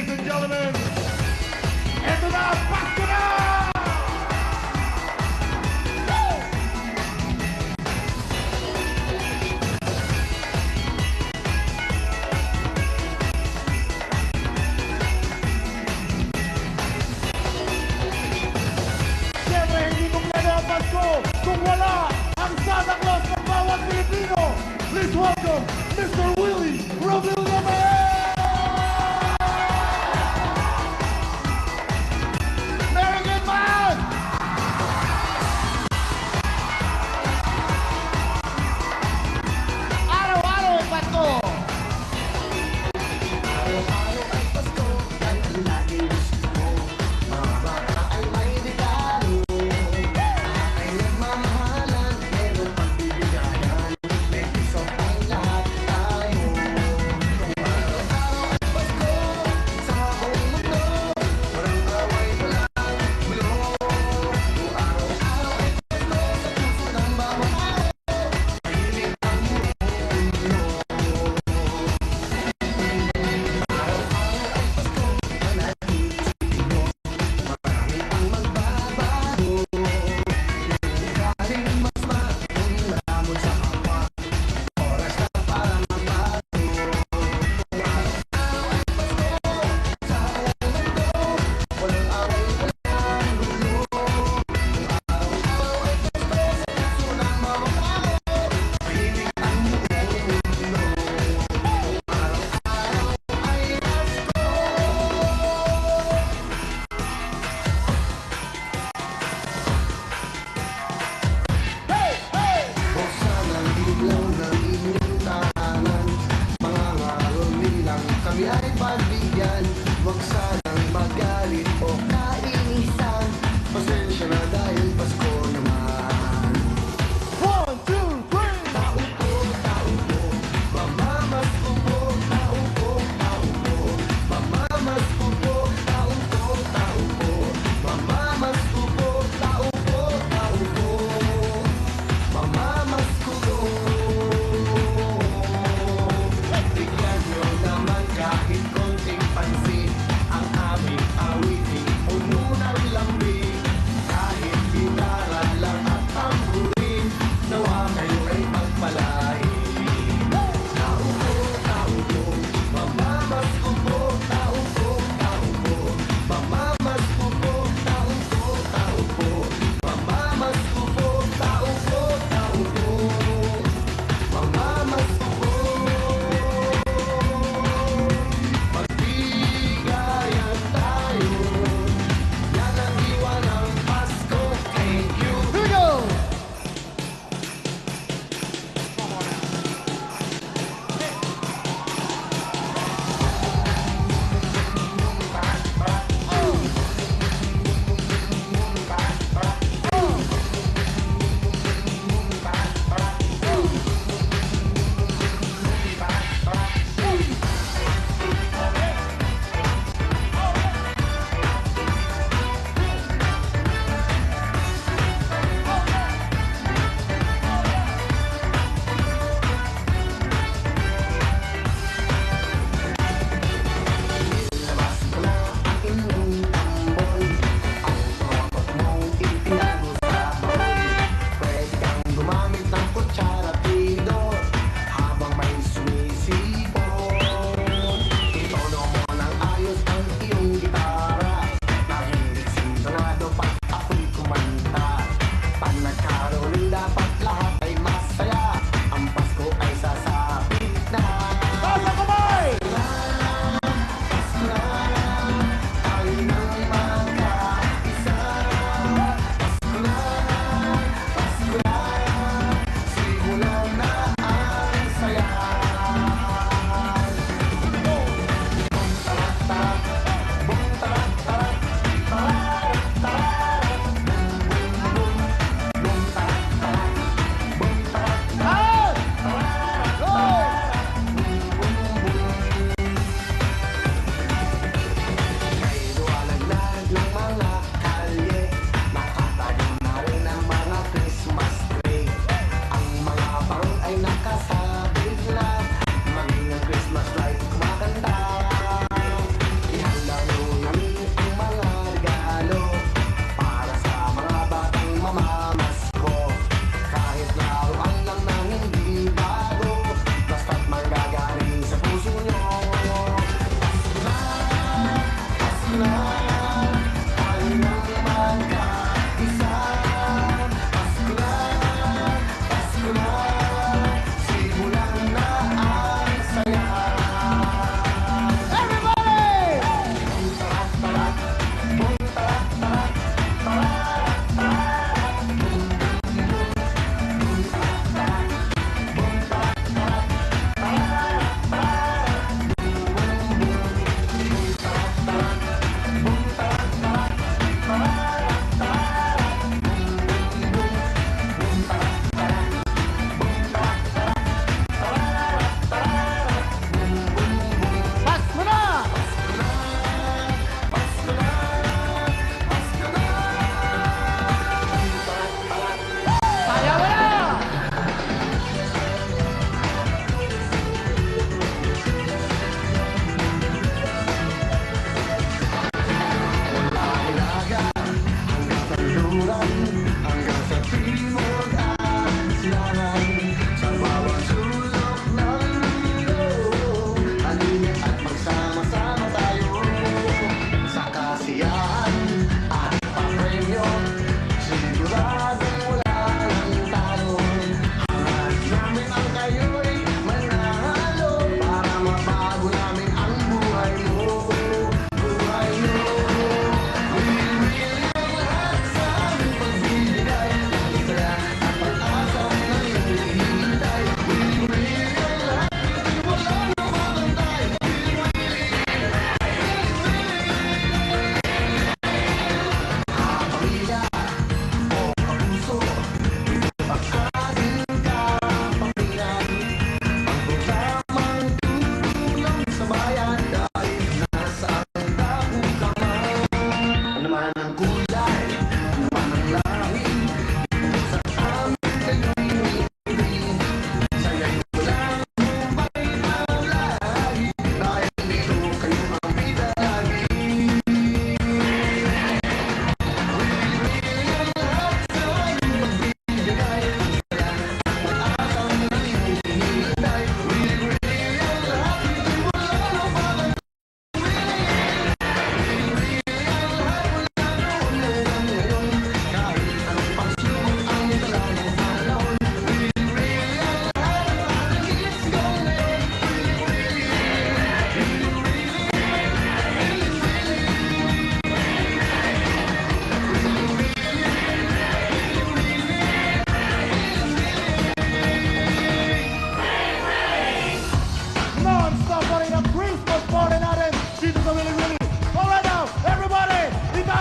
ladies and gentlemen. Ito na, Pasko na! Siyempre, hindi kumpleto ang Pasko kung wala ang Santa Claus ng bawat Pilipino. Please welcome Mr. Willie Revillame! Merry good man! Araw-araw ay Pasko! Kami ay pagbigyan, huwag sanang magalit o kainisan. Pasensya na dahil Pasko naman. 1, 2, 3! Tao po, mamamasko po. Tao po, mamamasko po. Tao po, mamamasko po. Tao po, mamamasko po. Bigyan nyo naman kahit konting pansin ang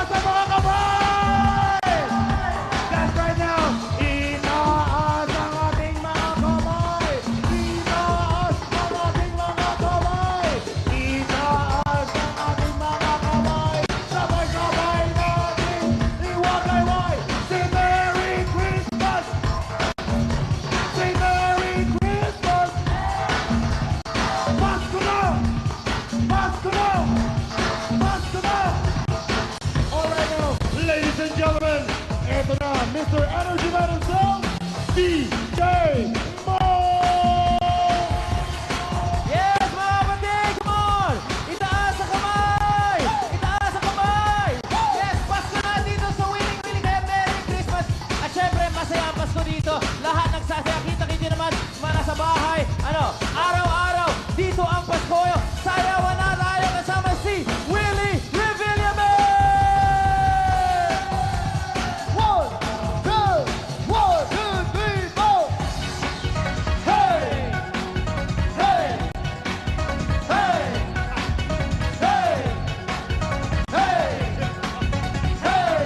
Itaas ang mga kamay! That's right now! Itaas ang ating mga kamay! Itaas ang ating mga kamay! Itaas ang ating mga kamay! Sabay-sabay natin iwagayway! Say Merry Christmas! Say Merry Christmas! Pasko na! Pasko na! Pasko na! Alright now, ladies and gentlemen, eto na, Mr. Energy Man himself, DJ Mo! Yes, mga kapatid! Come on! Itaas ang kamay! Itaas ang kamay! Yes, Pasko na dito sa Winning Willy. Kaya Merry Christmas! At syempre, masaya ang Pasko dito. Lahat nagsasaya. Kita-kita naman, mga nasa bahay. Araw-araw, dito ang Pasko. Sayawan na tayo kasama si Willy Revillame! 1, 2, 1, 2, 3, 4! Hey! Hey! Hey! Hey! Hey! Hey!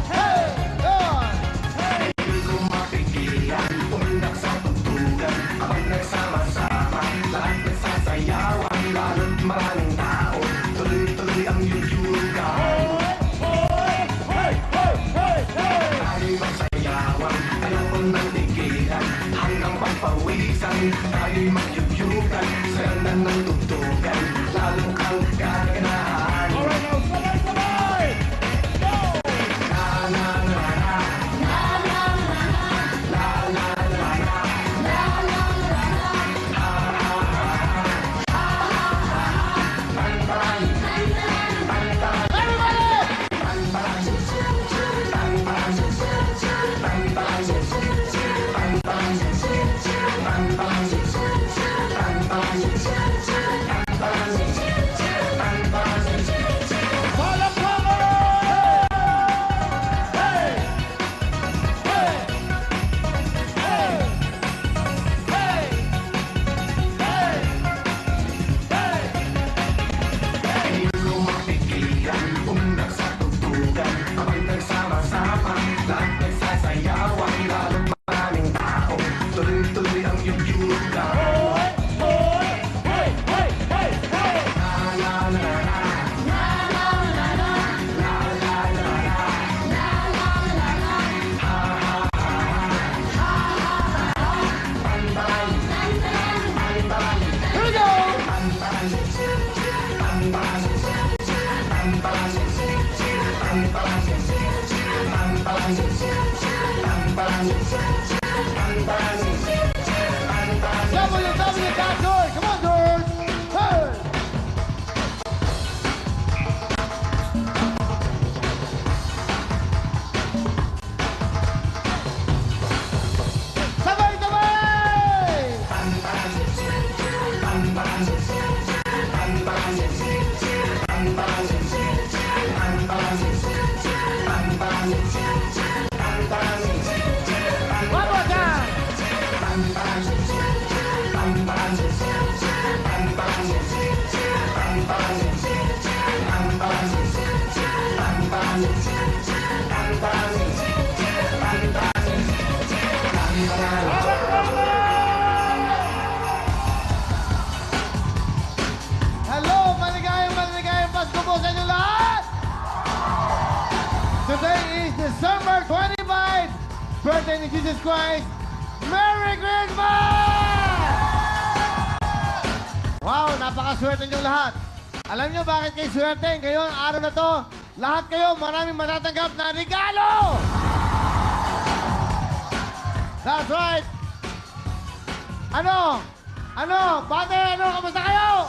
Hey! Yun! Hindi ko mapigilan, umundak sa tugtugan. Kapag nagsama-sama, lahat nagsasayawan. Lalo't maraming tao, tuloy-tuloy ang yuyugan. Hey! Hey! Hey! Hey! Hey! Tayo'y magsayawan, ayoko nang tigilan. Hanggang pagpawisan, tayo'y magyuyugan. Saya ng tugtugan, lalo kang gaganahan. Alright now, sabay-sabay! Go! La la la la, la la la la, la la la la, ha ha ha, ha ha ha, pan-pan, pan-pan, Everybody! pan-pan, pan-pan, Palakpakan! Hey! Hey! Hey! Hey! Hey! Hey! Hindi ko mapigilan, umundak sa tugtugan. Kapag nagsama-sama, lahat nagsasayawan. Lalo't maraming tao, tuloy-tuloy ang yuyugan. Hoy! Hoy! Hey! Hey! Hey! Hey! La la la la, la la la la, la la la la, la la la la, ha ha ha, ha ha ha, pan-pan, pan-pan, Here we go! pan-pan, pan-pan, pan-pan, www.george. Come on, George! Hey! Sabay-sabay! One more time! Hello, maligayang Pasko po sa inyo lahat! Today is December 25, birthday ni Jesus Christ. Merry Christmas! Wow, napakaswerte niyong lahat. Alam niyo bakit kayo swerte? Ngayon, araw na to, lahat kayo maraming matatanggap na regalo! That's right! Ano? Pate, kamusta kayo?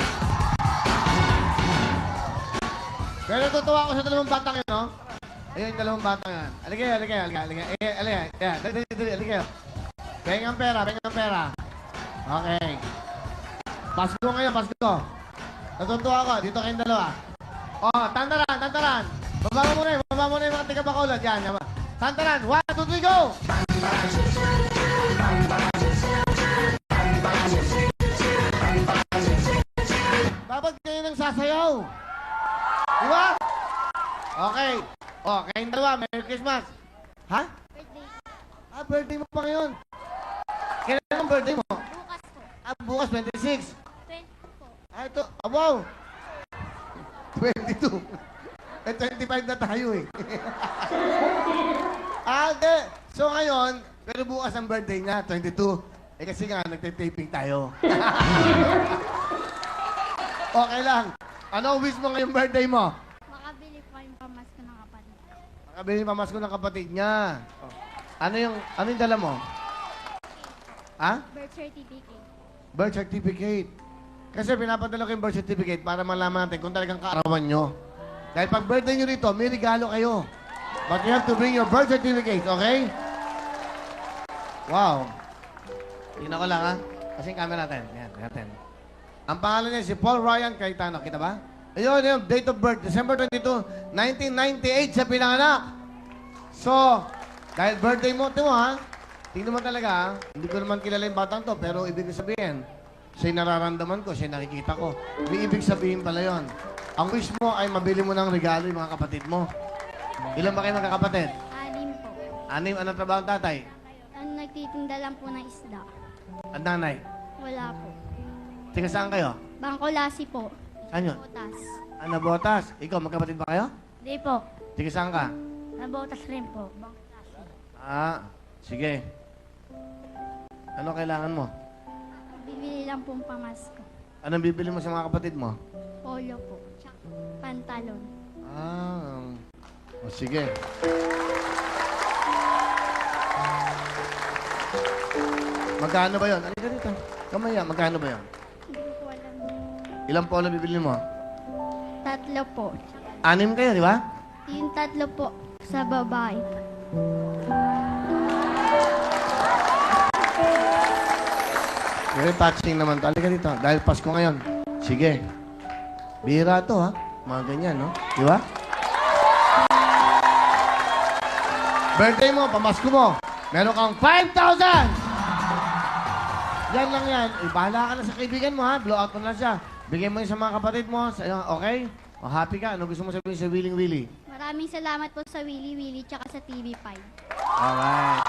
Pero tutuwa ako sa dalawang batang yun, no? Ayun, yung dalawang batang yan. Halika. Pengang pera. Okay. Pasko ngayon, Pasko. Natutuwa ako, dito kayong dalawa. Oh, tantaran. Baba mo muna yung mga tiga-bakulod. Yan. Tantaran, 1, 2, 3, go! Dapat kayo nang sasayaw. Di ba? Okay. O, kayong dalawa, Merry Christmas. Ha? Birthday. Birthday mo pa ngayon. Kailan ang birthday mo? Bukas po. Bukas, 26. 20 po. Ito. Wow. 22. 25 na tayo eh. Okay. So ngayon, pero bukas ang birthday niya, 22. Kasi nga, nagtitaping tayo. Okay lang. Ano ang wish mo ngayong birthday mo? Makabili po yung pamasko ng kapatid. Makabili pamasko ng kapatid niya. Ano yung dala mo? Ha? Birth certificate. Birth certificate. Kasi pinapadala ko yung birth certificate para malaman natin kung talagang kaarawan nyo. Dahil pag birthday nyo rito, may regalo kayo. But you have to bring your birth certificate, okay? Wow. Tingnan ko lang, ha? Kasi yung camera natin. Yan, natin. Ang pangalan niya si Paul Ryan Cayetano. Kita ba? Ayun, yung date of birth. December 22, 1998 siya pinanganak. So, dahil birthday mo, ito mo, ha? Tingnan mo talaga, ha? Hindi ko naman kilala yung batang to, pero ibig sabihin, siya'y nararamdaman ko, siya'y nakikita ko. May ibig sabihin pala yon. Ang wish mo ay mabili mo ng regalo yung mga kapatid mo. Ilan ba kayo magkakapatid? 6 po. 6, anong trabaho ang tatay? Ang nagtitinda lang po ng isda. Ang nanay? Wala po. Tika saan kayo? Bangkolasi po. Saan yun? Botas. Botas. Ikaw, magkapatid ba kayo? Di po. Tika saan ka? Nabotas rin po. Bangkolasi. Sige. Ano kailangan mo? Bibili lang pong pamasko. Anong bibili mo sa mga kapatid mo? Polo po. Tsaka pantalon. Sige. Magkano ba yun? Halika dito. Kamaya, magkano ba yun? Hindi ko po alam. Ilang polo bibili mo? 3 po. 6 kayo, di ba? Yung 3 po sa babae. Very touching naman to. Halika dito. Dahil Pasko ngayon. Sige. Bihira to, ha? Mga ganyan, no? Di ba? Birthday mo, pamasko mo. Meron kang 5,000! Yan lang yan. Bahala ka na sa kaibigan mo, ha? Blow out mo na siya. Bigyan mo yun sa mga kapatid mo. Okay? O, happy ka? Ano gusto mo sabihin sa Willing Willy? Maraming salamat po sa Willy Willy tsaka sa TV5. Alright.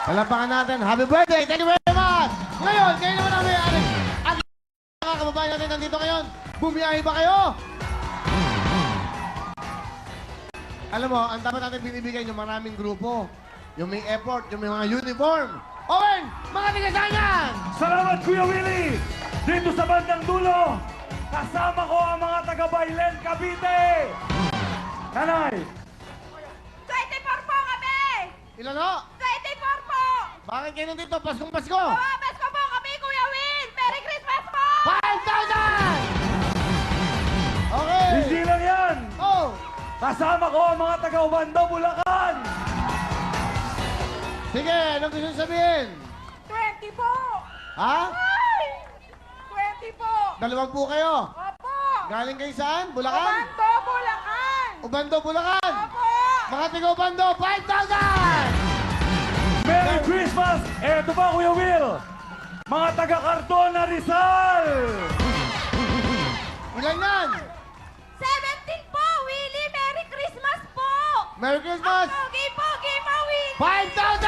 Palapakan natin. Happy birthday! Thank you very much! Ngayon, kayo naman ang may-ari. At mga kababayan natin nandito ngayon. Bumiyahe ba kayo? Alam mo, ang dapat natin binibigay yung maraming grupo. Yung may effort, yung may mga uniform. Owen! Mga tigasangan! Salamat, Kuya Willie! Dito sa bandang dulo, kasama ko ang mga taga-Bailen, Cavite! Nanay! 24 po kami! Ilan ho? 24 po! Bakit kayo nandito? Paskong Pasko! Pumabas ko po kami, Kuya Will! Merry Christmas po! 5,000! Okay! Hindi lang yan! Oh! Kasama ko ang mga taga-Ubando, Bulacan! Sige, anong gusto nyo sabihin? 20 po! Ha? Ay! 20 po! 2 po kayo. Opo! Galing kayo saan? Bulacan? Ubando, Bulacan! Ubando, Bulacan! Opo! Mga tiga-Ubando, 5,000! Merry Christmas! Eto ba, Kuya Will? Mga taga-Cardona, Rizal! Ilan yan? 17 po, Willie! Merry Christmas po! Merry Christmas! Pogi mo, Willie! 5,000!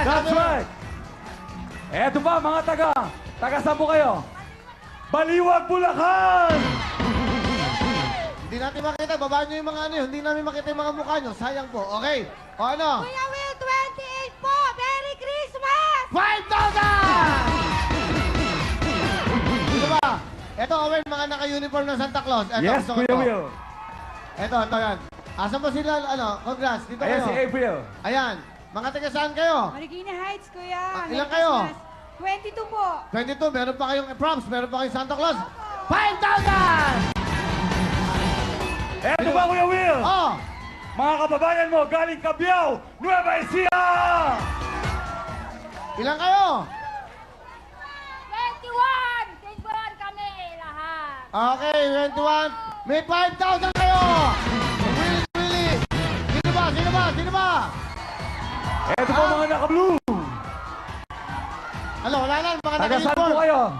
That's right! Eto ba, mga taga-saan po kayo? Baliwag, Bulacan! Hindi natin makita. Babaan nyo yung mga ano yun. Hindi namin makita yung mga mukha nyo. Sayang po. Okay? O ano? Kuya Will, 28 po! Merry Christmas! 5,000! Dito ba? Ito, Owen, mga naka-uniform ng Santa Claus. Ito, Yes, gusto ko Kuya to. Will. Ito yan. Asan ba sila, congrats, dito Ayan kayo. si April. Ayan. Mga taga saan kayo? Marikina Heights, Kuya. Ilan kayo? 22 po. 22, meron pa kayong props, meron pa kayong Santa Claus. 5,000! Eto ba, Kuya Will? Oh! Mga kababayan mo, galing Cabiao, Nueva Ecija! Ilan kayo? 21! 21 kami lahat. Okay, 21. May 5,000 kayo! Willy! Sino ba? Sino ba? Sino ba? Eto po mga naka-blue. Ano, wala lang, mga Taga saan po naka-uniform. kayo?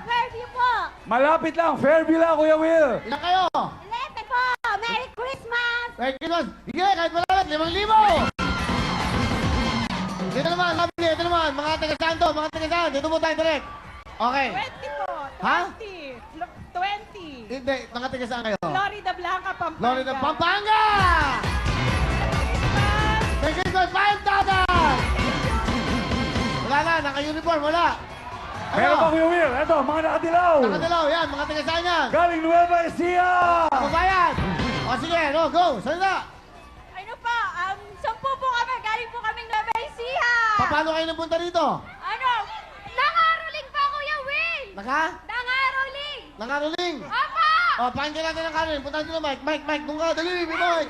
Fairview po. Malapit lang, Fairview lang, Kuya Will. Ilan kayo? 11 Merry Christmas! Sige, kahit malapit, 5,000! Dito naman, lovely, ito naman, mga taga-saan to, mga taga-saan, dito mo tayo direct. Okay. 20 po. Ha? 20. Hindi, mga taga-saan kayo? Florida Blanca, Pampanga. Florida, Pampanga! Merry Christmas, 5,000! Wala na, naka-uniform, wala. Meron pa Kuya Will. Eto, mga nakadilaw. Nakadilaw, yan, mga taga-saan yan. Galing Nueva Ecija. Kababayan! O sige, no, go, salita! Ano pa? 10 po kami. Galing po kaming Nueva Ecija. Paano kayo napunta dito? Ano? Nangaroling pa, Kuya Will. Nangaroling. Nangaroling? Opo. O, pakinggan natin ang karoling. Punta nyo na, Mike, nung ka, dali, Mike.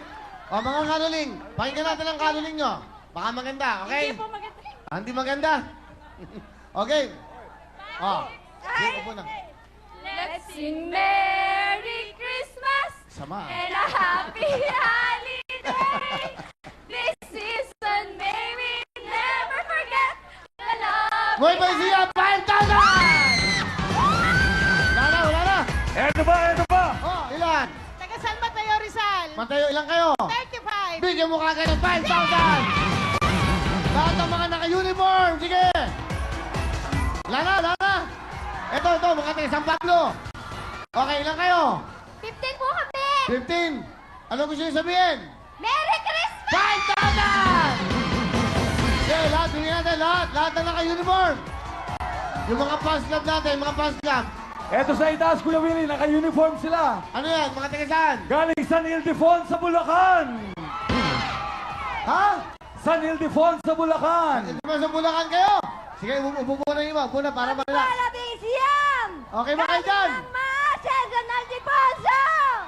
O, mga karoling, pakinggan natin ang karoling nyo. Baka maganda, okay? Hindi po maganda. Hindi maganda. Okay. O, sige, upo na. Let's sing Merry Christmas Sama. and a Happy Holiday. This season may we never forget the love. Nueva Ecija, 5,000! Wala na. Eto pa. O, ilan? Taga San Mateo, Rizal. Mateo, ilan kayo? 35. Bigyan mo kagad ng 5,000! Lahat ng mga naka-uniform, sige! Lana! Ito, mga taga San Pablo. Okay, ilan kayo? 15 po kami. 15. Ano gusto niyo sabihin? Merry Christmas! 5,000! Okay, lahat, bigyan natin, lahat na naka-uniform. Yung mga fans club natin, mga fans club. Eto sa itaas, Kuya Willie. Naka-uniform sila. Ano yan, mga taga saan? Galing San Ildefonso sa Bulacan. Ha? San Ildefonso sa Bulacan. Hindi ba sa Bulacan kayo? Sige, upo po na iba. Upo na para malala. Labisiam! Okay ba kayo dyan? Cesar Naldiposo!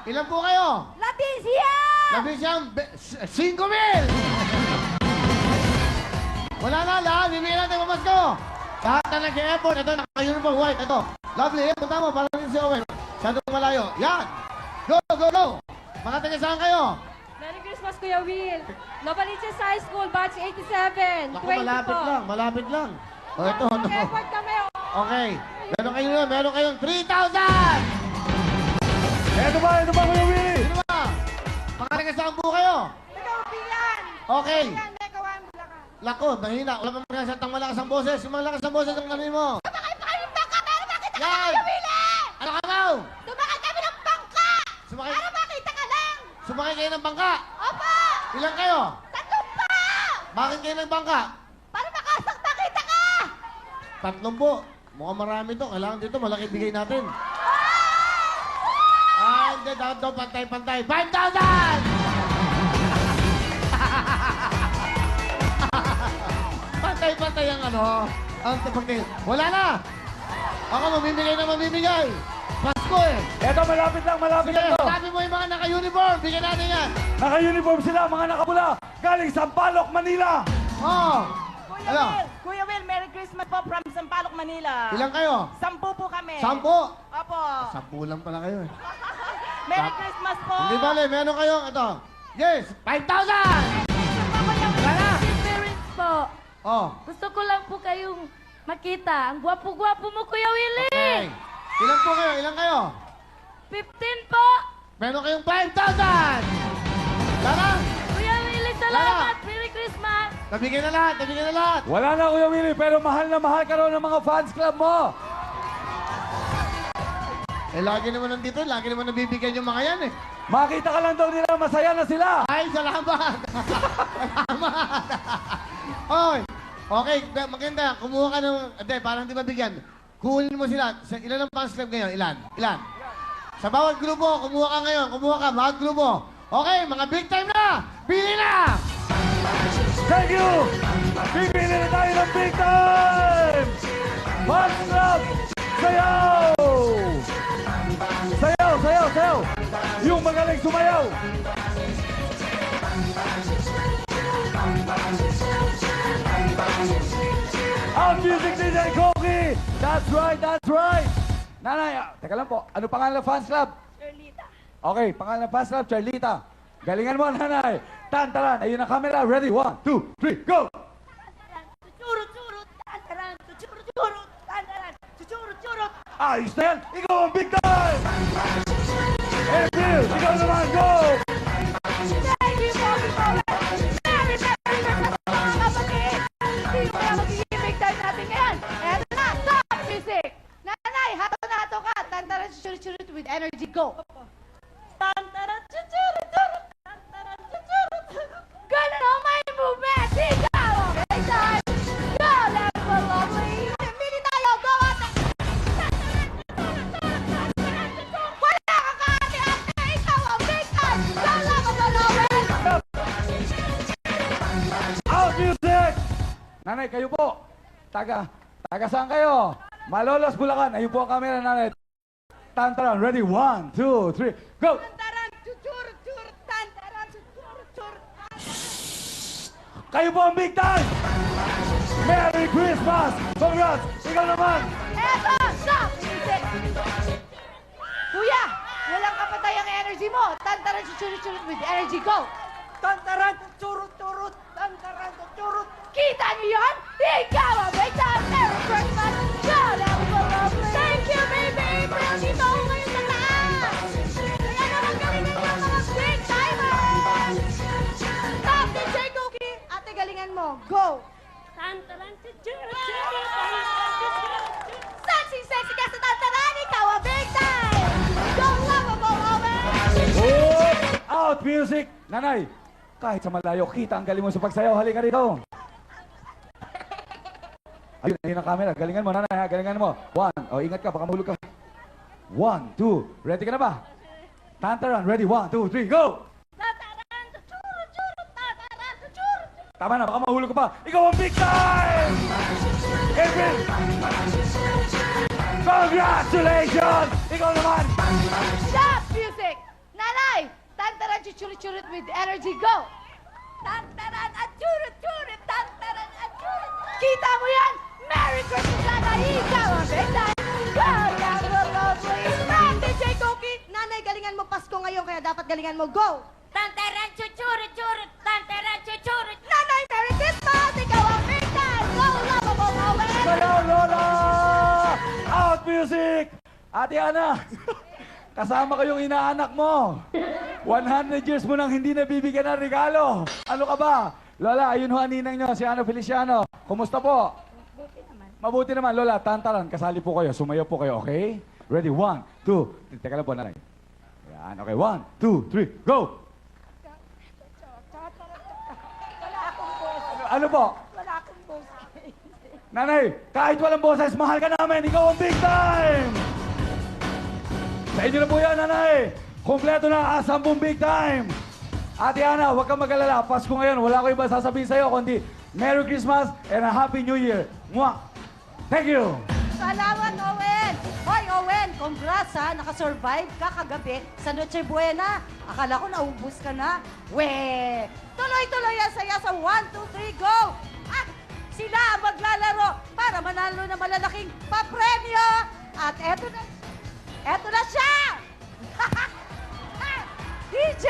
Ilan po kayo? Labisiam! Labi siyang 5,000! Wala na, lahat. Bibigyan natin mamasko. Lahat na nag-e-effort. Ito, naka-uniform white. Ito. Lovely. Punta mo, para rin si Owen. Masyadong malayo. Yan! Go! Mga taga saan kayo? Merry Christmas, Kuya Will. Novaliches High School, batch 87. Naku, 20 malapit po. malapit lang. O, ito. Mag-effort kami. Okay. Meron kayong 3,000! Eto pa, Kuya Willie. Sino ba? Mga taga saan po kayo? Nagkawapilan! Okay. Nagawan Bulacan! Lako, mahina. Wala pa mga satang malakas ang boses. Yung malakas ang boses ang kanin mo. Sumakay pa kami ng bangka para makita ka Yan! lang, Willie! Ano ka daw? Sumakay kami ng bangka! Sumakay, Para makita ka lang! sumakay kayo ng bangka. Opo! Ilan kayo? 3 pa! Bakit kayo ng bangka? Para makita ka! 3 po. Mukhang marami to. Kailangan dito, malaki bigay natin. Hindi. Daw pantay-pantay. 5,000! Pantay-pantay ang ang tapagtin. Wala na! Ako mamimigay. Pasko eh. Eto, malapit lang Sige, to. sabi mo yung mga naka-uniform. Bigyan natin yan. Naka-uniform sila, mga nakapula. Galing Sampaloc, Manila. Oh. Ano? Kuya Will, Merry Christmas po from Sampaloc, Manila. Ilan kayo? 10 po kami. 10? Opo. 10 lang pala kayo eh. Merry Christmas po. Hindi bale, meron kayong ito. Yes, 5,000! Wala na! Parents po. Oh, Gusto ko lang po kayong makita. Ang gwapo-gwapo mo, Kuya Willie. okay. Ilan po kayo? Ilan kayo? 15 po. Meron kayong 5,000! Tara! Kuya Willie, salamat. Merry Christmas. Nabigyan na lahat, Wala na, Kuya Willie, pero mahal na mahal ka raw ng mga fans club mo. Eh, lagi naman nandito, lagi naman nabibigyan yung mga yan eh. Makita ka lang daw nila, masaya na sila. Ay, salamat! Salamat! Oy, okay, maganda. Kumuha ka ng... Hindi, parang di mabigyan. Kunin mo sila. Ilan ang fans club ngayon? Ilan? Sa bawat grupo, kumuha ka ngayon. Kumuha ka, bawat grupo. Okay, mga big time na! Pili na! Thank you! Pipili na tayo ng big time! Fans club! Sayaw! Sayaw! Yung magaling sumayaw! Ang music DJ Koki! That's right! Nanay, teka lang po. Ano pangalan ng fans club? Charlita. Okay, pangalan ng fans club, Charlita. Galingan mo, nanay. Tantaran, ayun ang camera. Ready? 1, 2, 3, go! Chuchurut-churut, tantaran, chuchurut-churut, tantaran, chuchurut-churut. Ayos na yan! Ikaw ang big time! April, ikaw naman, go! go! Ganun ang may movement! Ikaw ang bigtan! Go, level lovely! Pili tayo! Go, ate! Wala ka kaate-ate! Ikaw ang bigtan! Go, level lovely! Out music! Nanay, kayo po. Taga saan kayo? Malolos, Bulacan. Ayun po ang camera, nanay. Tantaran, ready? 1, 2, 3, go! Tantaran, chuchur, chur, tantaran, chuchur, chur. Kayo po ang big time! Merry Christmas! Congrats! Ikaw naman! Eto! Stop! Music! Kuya, walang kapatayang energy mo. Tantaran, chuchur, with energy, go! Tantaran, chuchur, churut, tantaran, churut. Kita niyo yan? Ikaw ang bigtan! Merry Christmas! Go, level lovely! Thank you, baby! April, dito ako ngayon sa taas! Kaya naman galingan niyo mga big timers! Stop, DJ Cookie! Ate, galingan mo, go! Sexy ka sa tantaran! Ikaw ang big time! Go, lovable woman! Oh! Out music! Nanay, kahit sa malayo, kita ang galing mo sa pagsayaw. Halika rito. Ayun ang camera. Galingan mo, nanay, ha? Galingan mo. 1. Oh, ingat ka, baka mahulog ka. 1, 2. Ready ka na ba? Tantaran, ready? 1, 2, 3, go! Tantaran! Churut! Tantaran! Churut! Tama na, baka mahulog ka pa. Ikaw ang big time! April! Congratulations! Ikaw naman! Stop, music! Nanay! Tantaran! Churut with energy, go! Tantaran at churut! Tantaran at churut! Kita mo yan? Merry Christmas, Nanay! Ikaw ang big time! Go, level lovely! Stop, DJ Cookie! Nanay, galingan mo Pasko ngayon, kaya dapat galingan mo, go! Tantaran! Churut! Tantaran! Churut! Nanay, Merry Christmas! Ikaw ang big time! Go, lovable woman! Sayaw, Lola! Out music! Ate Ana, kasama ko yung inaanak mo. 100 years mo nang hindi nabibigyan ng regalo. Ano ka ba? Lola, ayun ho ang ninang nyo, si Ano Feliciano. Kumusta po? Mabuti naman, Lola. Tantaran, kasali po kayo. Sumayaw po kayo, okay? Ready? 1, 2. Teka lang po, nanay. Yan, okay. 1, 2, 3, go! Ano po? Wala akong boses. Nanay, kahit walang boses, mahal ka namin. Ikaw ang big time! Sa inyo na po yan, nanay. Kompleto na ang 10 big time. Ate Ana, huwag kang mag-alala. Pasko ngayon, wala ko iba sasabihin sa'yo, kundi Merry Christmas and a Happy New Year. Mwah! Thank you! Salamat, Owen! Hoy, Owen, congrats ha, nakasurvive ka kagabi sa Noche Buena. Akala ko naubos ka na. We! Tuloy-tuloy ang saya sa 1, 2, 3, go! At sila ang maglalaro para manalo na malalaking papremyo. At eto na siya! DJ!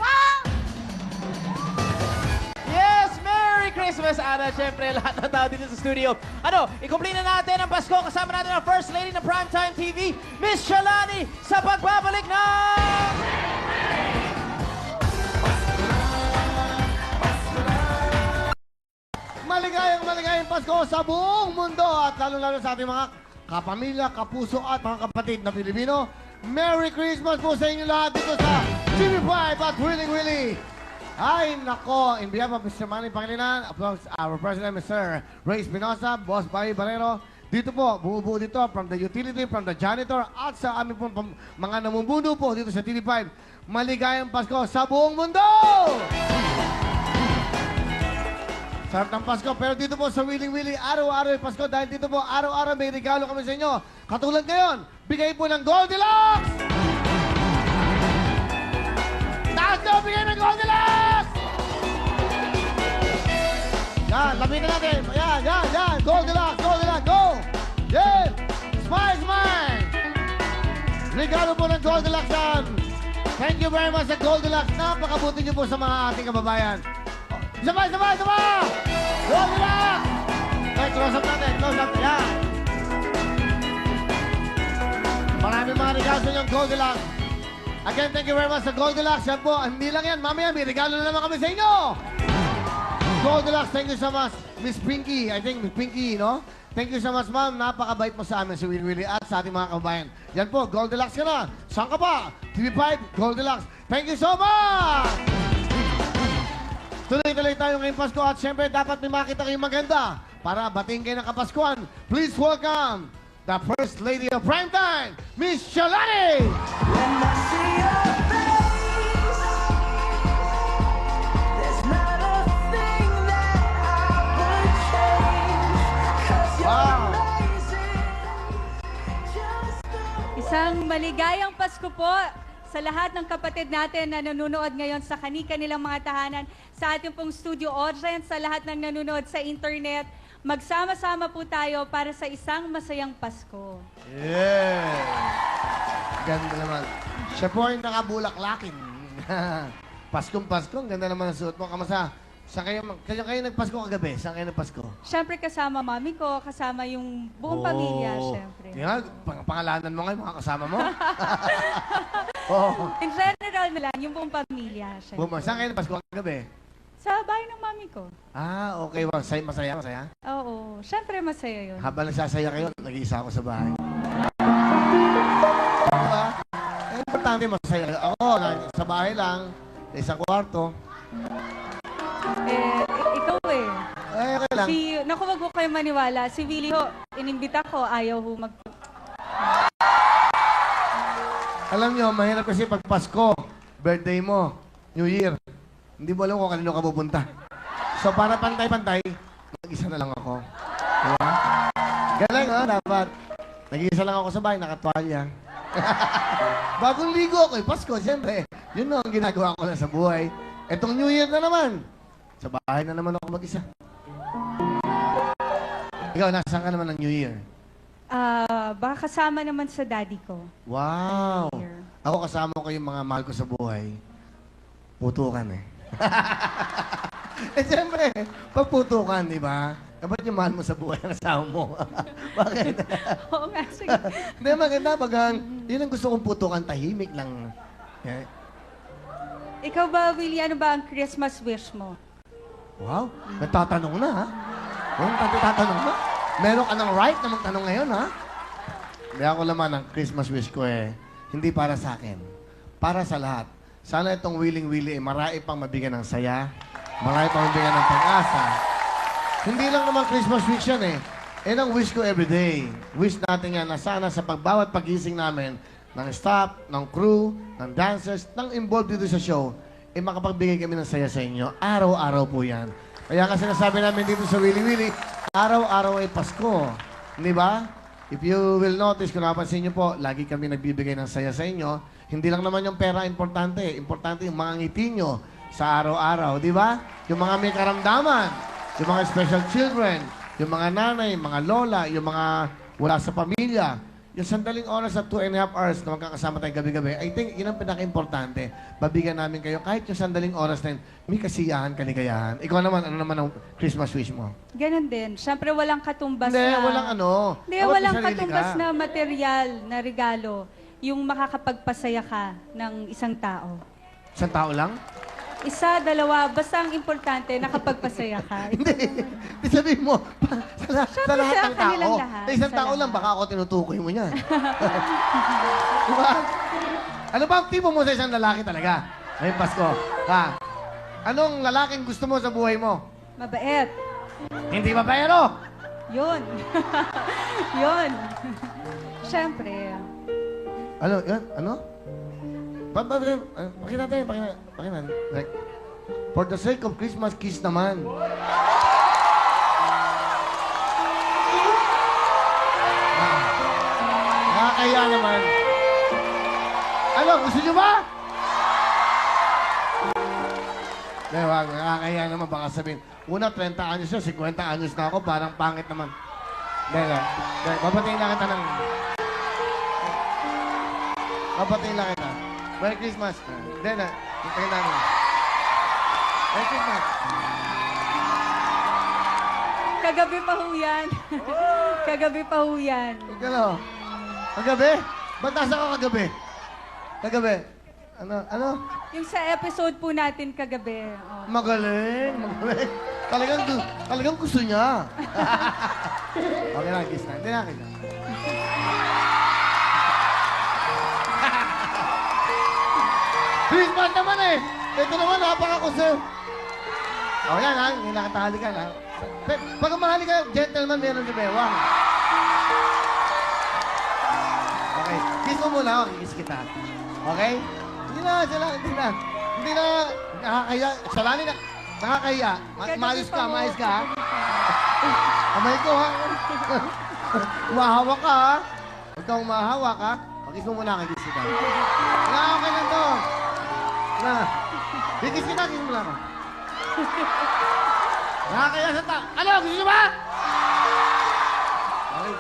Wow! Yes! Merry Christmas, Ana! Siyempre, lahat ng tao dito sa studio. Ano, i-complete na natin ang Pasko. Kasama natin ang First Lady ng Primetime TV, Miss Shalani, sa pagbabalik ng... Maligayang Pasko sa buong mundo at lalo-lalo sa ating mga kapamilya, kapuso at mga kapatid na Pilipino. Merry Christmas po sa inyo lahat dito sa TV5 at Willing Willie. Ay, nako, in behalf of Mr. Manny Pangilinan, our President, Mr. Ray Espinosa, Boss Barry Barrero, dito po, buo dito, from the utility, from the janitor, at sa aming po mga namumuno po dito sa TV5. Maligayang Pasko sa buong mundo! Sarap ng Pasko, pero dito po sa Willing Willie, araw-araw ay Pasko dahil dito po, araw-araw may regalo kami sa inyo. Katulad ngayon, bigay po ng Goldilocks! Taas ko, bigay ng Goldilocks! Yan, lapitan natin. Yan. Goldilocks, go! Yan! Smile! Regalo po ng Goldilocks yan. Thank you very much sa Goldilocks. Napakabuti niyo po sa mga ating kababayan. Sabay! Goldilocks! Okay, close up natin. Yan. Maraming mga regalo sa inyong Goldilocks. Again, thank you very much sa Goldilocks. Yan po, hindi lang yan. Mamaya, may regalo na naman kami sa inyo. Goldilocks, thank you so much. Miss Pinky, I think Miss Pinky, no? Thank you so much, ma'am. Napakabait mo sa amin si Willy at sa ating mga kabayan. Yan po, Goldilocks ka na. Saan ka pa? TV5, Goldilocks. Thank you so much! Tuloy-tuloy tayo ngayong Pasko at syempre dapat may makita kayong maganda para batiin kayo ng Kapaskuhan. Please welcome the First Lady of Primetime, Miss Shalani! When I see your face, there's not a thing that I would change. 'Cause you're Wow. amazing. Just the Isang maligayang Pasko po sa lahat ng kapatid natin na nanonood ngayon sa kani-kanilang mga tahanan, sa ating pong studio audience, sa lahat ng nanonood sa internet. Magsama-sama po tayo para sa isang masayang Pasko. Yeah! Ganda naman. Siya po ay nakabulaklakin. Paskong Pasko, ang ganda naman ang suot mo. Kamusta? Saan kayo nagpasko kagabi? Saan kayo nagpasko? Siyempre kasama mami ko, kasama yung buong pamilya, siyempre. Yan, pangalanan mo ngayon, mga kasama mo. Oo. In general na lang, yung buong pamilya, siyempre. Saan kayo nagpasko kagabi? Sa bahay ng mami ko. Ah, okay. Masaya? Oo, siyempre masaya yun. Habang nagsasaya kayo, nag-iisa ako sa bahay. Diba? Importante masaya. Ako, sa bahay lang, sa isang kwarto. Ikaw eh. Ay, okay lang. Naku, wag mo kayo maniwala. Si Willie ho, inimbita ko, ayaw ho Alam nyo, mahirap kasi pag Pasko, birthday mo, New Year, hindi mo alam kung kanino ka pupunta. So, para pantay-pantay, mag-isa na lang ako. Diba? Galing, ha? Dapat. Nag-iisa lang ako sa bahay, nakatwalya. Bagong ligo ako, Pasko, siyempre. Yun na ang ginagawa ko na sa buhay. Etong New Year na naman. Sa bahay na naman ako mag-isa. Ikaw, nasaan ka naman ng New Year? Baka kasama naman sa daddy ko. Wow! New Year. Ako kasama ko yung mga mahal ko sa buhay. Putukan eh. Eh siyempre, pagputukan, di ba? Dapat yung mahal mo sa buhay ang asawa mo. Bakit? Oo nga, sige. Hindi, maganda. Yun ang gusto kong putukan, tahimik lang. Eh, Ikaw ba, Willie, ano ba ang Christmas wish mo? wow, nagtatanong na ha? Nagtatanong na? Meron ka ng right na magtanong ngayon ha? Hindi ako naman ang Christmas wish ko eh. Hindi para sa akin. Para sa lahat. Sana itong Willing-Willy eh, marami pang mabigyan ng saya. Marami pang mabigyan ng pag-asa. Hindi lang naman Christmas wish yan eh. Yan ang wish ko everyday. Wish natin yan na sana sa pagbawat pagising namin ng staff, ng crew, ng dancers, ng involved dito sa show, eh makapagbigay kami ng saya sa inyo. Araw-araw po yan. Kaya kasi sinasabi namin dito sa Willy Willy, araw-araw ay Pasko. Di ba? If you will notice, kung napansin nyo po, lagi kami nagbibigay ng saya sa inyo. Hindi lang naman yung pera importante. Importante yung mga ngiti nyo sa araw-araw. Di ba? Yung mga may karamdaman, yung mga special children, yung mga nanay, mga lola, yung mga wala sa pamilya. Yung sandaling oras at 2.5 hours na magkakasama tayong gabi-gabi, I think yun ang pinaka-importante. Babigyan namin kayo kahit yung sandaling oras na yun, may kasiyahan, kaligayahan. Ikaw naman, ano naman ang Christmas wish mo? Ganon din. Siyempre, walang katumbas Hindi, na... walang ano. Hindi, Dapat walang may sarili katumbas ka. na material, na regalo, yung makakapagpasaya ka ng isang tao. Isang tao lang? Isa, dalawa, basta ang importante, nakapagpasaya ka. Hindi. Di sabihin mo, sa lahat sa ng kanilang tao. lahat, Sa isang sa tao lahat. lang, baka ako tinutukoy mo niyan. Diba? Ano ba ang tipo mo sa isang lalaki talaga? Ngayong Pasko. Ha? Anong lalaking gusto mo sa buhay mo? Mabait. Hindi ba bayero? Yun. Yun. Siyempre. Ano? Yan? Ano? Pakita natin. Like, for the sake of Christmas, kiss naman. Nakakaya naman. Ano? Gusto nyo ba? Hindi, wag. Nakakaya naman. Baka sabihin, una 30 anyos yun, 50 anyos na ako, parang pangit naman. Hindi. Babatiin lang kita ng... Babatiin lang kita. Merry Christmas. Hindi na. Tingnan namin. Merry Christmas. Kagabi pa ho yan. Kagabi pa ho yan. Ikaw. Kagabi? Ba't nasa ka kagabi? Kagabi? Ano? Yung sa episode po natin kagabi. Oh. Magaling. Talagang gusto niya. Okay lang, kiss na. Hindi na, kiss na. Christmas naman eh. Ito naman, napaka-kuso. O yan ha, hindi nakatahalikan ha. Pag mahalikan, gentleman meron si Bewang. Okay, kiss mo muna ako, kiss kita. Okay? Hindi na, Hindi na, nakakaya. Salani na, nakakaya. Maayos ka ha. Kamay ko ha. Umahawak ka ha. Huwag kang umahawak ha. Pag-kiss mo muna, kiss kita. Wala, okay lang to. Na. Kiss kita, kiss mo lang ako. Nakakaya sa ta. Ano? Gusto nyo ba? Okay.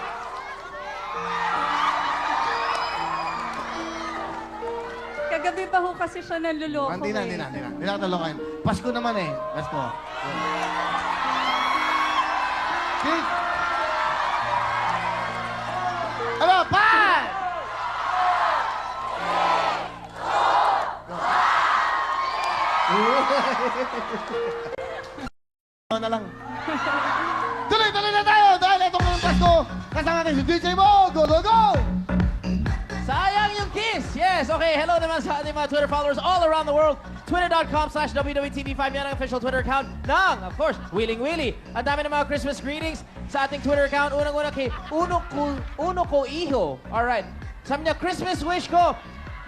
Kagabi pa ho kasi siya nanluloko. Hindi na. Hindi na katalokan. Pasko naman eh. Pasko. Kiss. Ano? Pan! Ano na lang. Tuloy na tayo dahil itong mga Pasko. Kasama natin si DJ Mo. Go! Sayang yung kiss! Yes, okay. Hello naman sa ating mga Twitter followers all around the world. Twitter.com/WWTV5 yan ang official Twitter account ng, of course, Wheeling Willy. Ang dami ng mga Christmas greetings sa ating Twitter account. Unang-una kay Uno Ko Iho. Alright. Sabi niya, Christmas wish ko,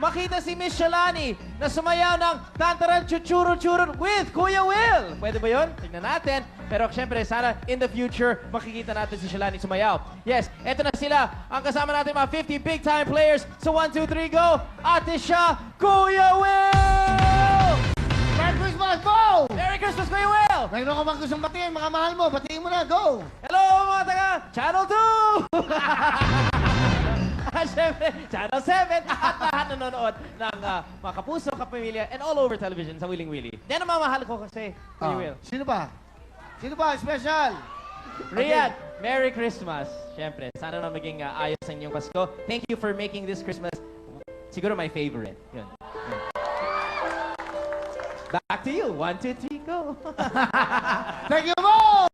makita si Miss Shalani na sumayaw ng Tantaran Chuchuro with Kuya Will. Pwede ba yun? Tignan natin. Pero syempre, sana in the future, makikita natin si Shalani sumayaw. Yes, eto na sila. Ang kasama natin mga 50 big-time players. So 1, 2, 3, go! Ate siya, Kuya Will! Merry Christmas, Mo! Merry Christmas, Kuya Will! Mayroon ka bang gustong batiin, mga mahal mo? Batiin mo na, go! Hello, mga taga Channel 2! At syempre, Channel 7 at lahat nanonood ng mga kapuso, kapamilya, and all over television sa Wheeling Willy. Yan ang mamahal ko kasi, Kuya Will. Sino ba? Special? Riyadh, Merry Christmas. Siyempre, sana na maging ayos ang inyong Pasko. Thank you for making this Christmas siguro my favorite. Yun. Back to you. 1, 2, 3, go. Thank you, Mo!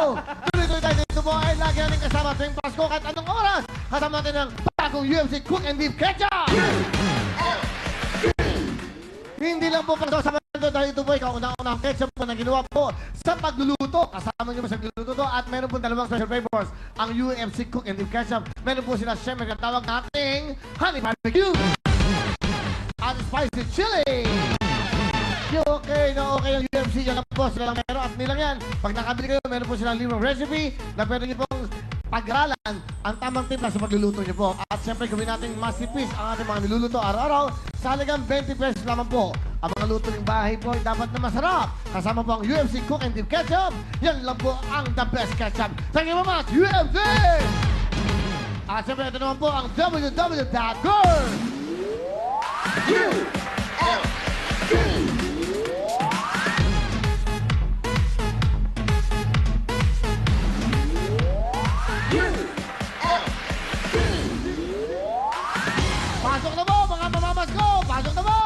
Tuloy-tuloy tayo dito po ay lagi natin kasama tuwing Pasko kahit anong oras. Kasama natin ang bagong UFC Cook and Beef Ketchup! Hindi lang po pagkasama nito dahil ito po ay kauna-unang ketchup po na ginawa po sa pagluluto. Kasama nyo ba sa pagluluto to? At meron po dalawang special flavors. Ang UFC Cook and Beef Ketchup. Meron po sila siyempre na tawag nating Honey Barbecue at Spicy Chili. Okay na okay ang UFC. Yan lang po sila lang meron at nilang yan. Pag nakabili kayo, meron po silang libreng recipe na pwede nyo pong pag-aralan ang tamang timpla sa pagluluto nyo po. At siyempre gawin natin masterpiece ang ating mga niluluto araw-araw sa halagang 20 pesos lamang po. Ang mga luto ng bahay po ay dapat na masarap. Kasama po ang UFC Cook and Beef Ketchup. Yan lang po ang the best ketchup. Thank you very much, UFC! At siyempre ito naman po ang www.girl. Pasok na po, mga mamamas ko! Pasok na po!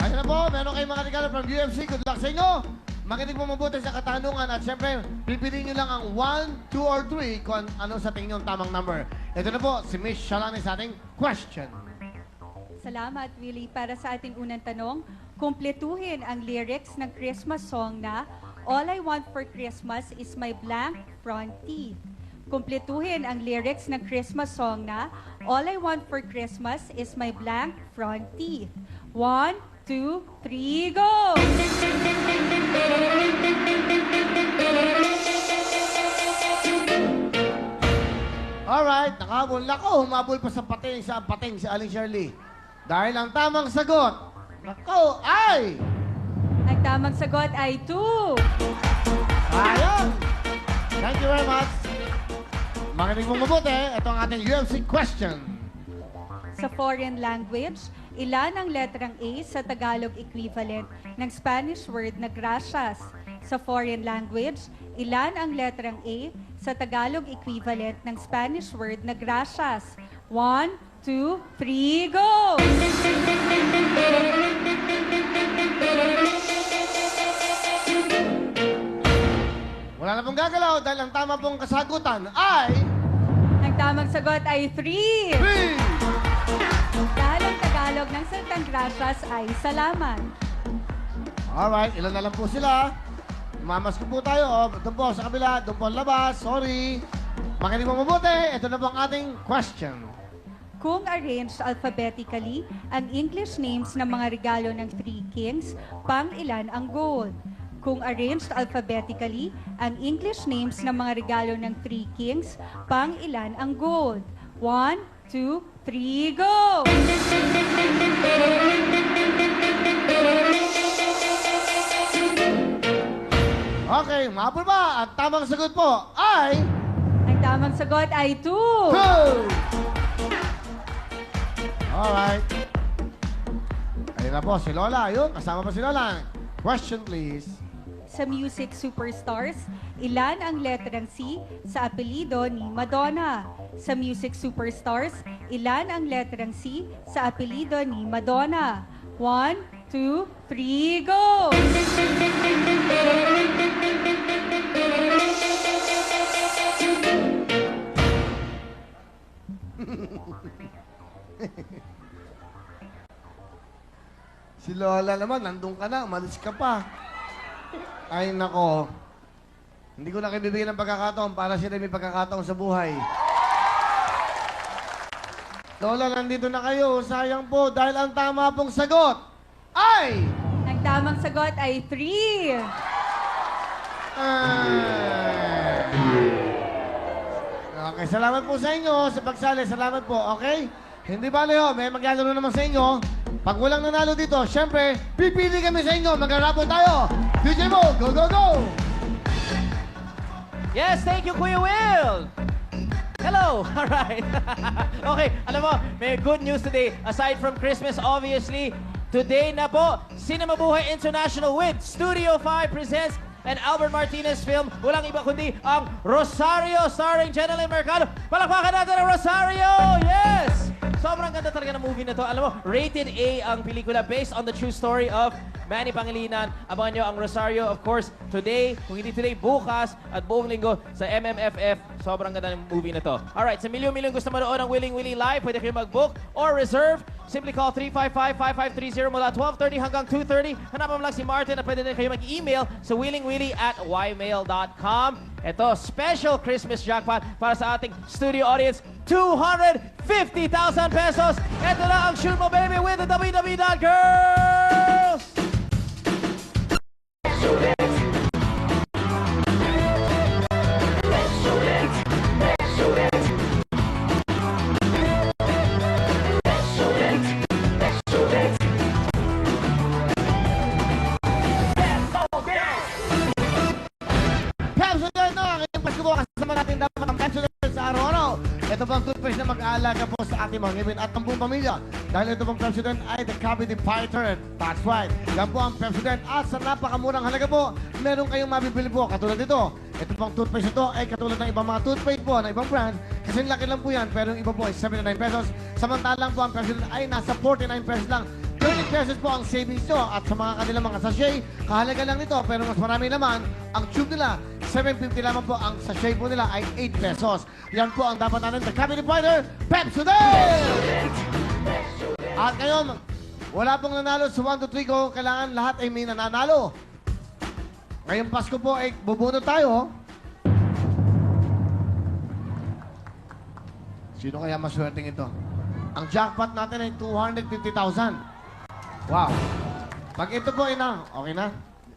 Ayun na po, meron kayong mga regalo from UFC. Good luck sa inyo! Makinig po mabuti sa katanungan at syempre, pipiliin nyo lang ang 1, 2, or 3 kung ano sa tingin nyo ang tamang number. Ito na po, si Miss Shalani sa ating question. Salamat, Willie. Para sa ating unang tanong, kumpletuhin ang lyrics ng Christmas song na All I Want for Christmas is My Blank Front Teeth. Kumpletuhin ang lyrics ng Christmas song na All I Want for Christmas is My Blank Front Teeth. 1, 2, 3, go! Alright, nakahabol. Nako, humabol pa sa pating si Aling Shirley. Dahil ang tamang sagot, nako, ay... Ang tamang sagot ay 2. Ayun! Thank you very much. Makinig mo mabuti. Ito ang ating UFC question. sa foreign language? Ilan ang letrang A sa Tagalog equivalent ng Spanish word na gracias? Sa foreign language, ilan ang letrang A sa Tagalog equivalent ng Spanish word na gracias? 1, 2, 3, go! Wala na pong gagalaw dahil ang tama pong kasagutan ay... Ang tamang sagot ay 3. 3! Dahil ang Tagalog ng salitang gracias ay salamat. Alright, ilan na lang po sila. Mamas ko po tayo. Oh. Doon po sa kabila, doon po ang labas. Sorry. Makinig mo mabuti. Ito na po ang ating question. Kung arranged alphabetically, ang English names ng mga regalo ng Three Kings, pang ilan ang gold? Kung arranged alphabetically, ang English names ng mga regalo ng Three Kings, pang ilan ang gold? 1, 2, 3, go! Okay, mapul ba? At tamang sagot po ay... Ang tamang sagot ay 2. 2! Alright. Ayun na po, si Lola. Ayun, kasama pa si Lola. Question, please. Sa Music Superstars, ilan ang letrang C sa apelido ni Madonna? Sa Music Superstars, ilan ang letrang C sa apelido ni Madonna? 1, 2, 3, go! Si Lola naman, nandun ka na, umalis ka pa. Ay, nako. Hindi ko na kayo bibigyan ng pagkakataon para sila may pagkakataon sa buhay. Lola, nandito na kayo. Sayang po dahil ang tama pong sagot ay... Ang tamang sagot ay 3. Okay, salamat po sa inyo sa pagsali. Salamat po, okay? Hindi ba, Leo? May maglalaro naman sa inyo. Pag walang nanalo dito, syempre, pipili kami sa inyo. Mag-arapo tayo. DJ Mo, go, go, go! Yes, thank you, Kuya Will! Hello! All right. Okay, alam mo, may good news today. Aside from Christmas, obviously, today na po, Cinema Buhay International with Studio 5 presents an Albert Martinez film. Walang iba kundi ang Rosario starring Jeneline Mercado. Palakpakan natin ang Rosario! Yes! Sobrang ganda talaga ng movie na to. Alam mo, rated A ang pelikula based on the true story of Manny Pangilinan. Abangan nyo ang Rosario, of course, today, kung hindi today, bukas at buong linggo sa MMFF. Sobrang ganda ng movie na to. Alright, sa milyon-milyon gusto manood ng Willing Willie Live, pwede kayo mag-book or reserve. Simply call 355-5530 mula 12:30 hanggang 2:30. Hanapan mo lang si Martin at pwede din kayo mag-email sa willingwillie@ymail.com. Ito, special Christmas jackpot para sa ating studio audience, 250,000 pesos. Ito na ang Shoot Mo Baby with the WW.Girls! Pepsodent, no? Ang inyong Pasko po, kasama natin dapat ang Pepsodent sa araw-araw. Ito pang toothpaste na mag-aalaga po sa ating mga ngipin at ang buong pamilya. Dahil ito pong Pepsodent ay the cavity fighter. That's right. Yan po ang Pepsodent at sa napakamurang halaga po, meron kayong mabibili po katulad dito. Ito pong toothpaste ito ay katulad ng ibang mga toothpaste po na ibang brand. Kasi laki lang po yan, pero yung iba po ay 79 pesos. Samantalang po ang Pepsodent ay nasa 49 pesos lang. 30 pesos po ang savings nyo at sa mga kanilang mga sachet, kahalaga lang nito pero mas marami naman ang tube nila. 750 lamang po ang sachet po nila ay 8 pesos. Yan po ang dapat natin, the Cavity Fighter, Pepsodent! At ngayon, wala pong nanalo sa 1, 2, 3 ko. Kailangan lahat ay may nananalo. Ngayong Pasko po ay bubunot tayo. Sino kaya maswerteng ito? Ang jackpot natin ay 250,000. Wow. Pag ito po ay na, okay na?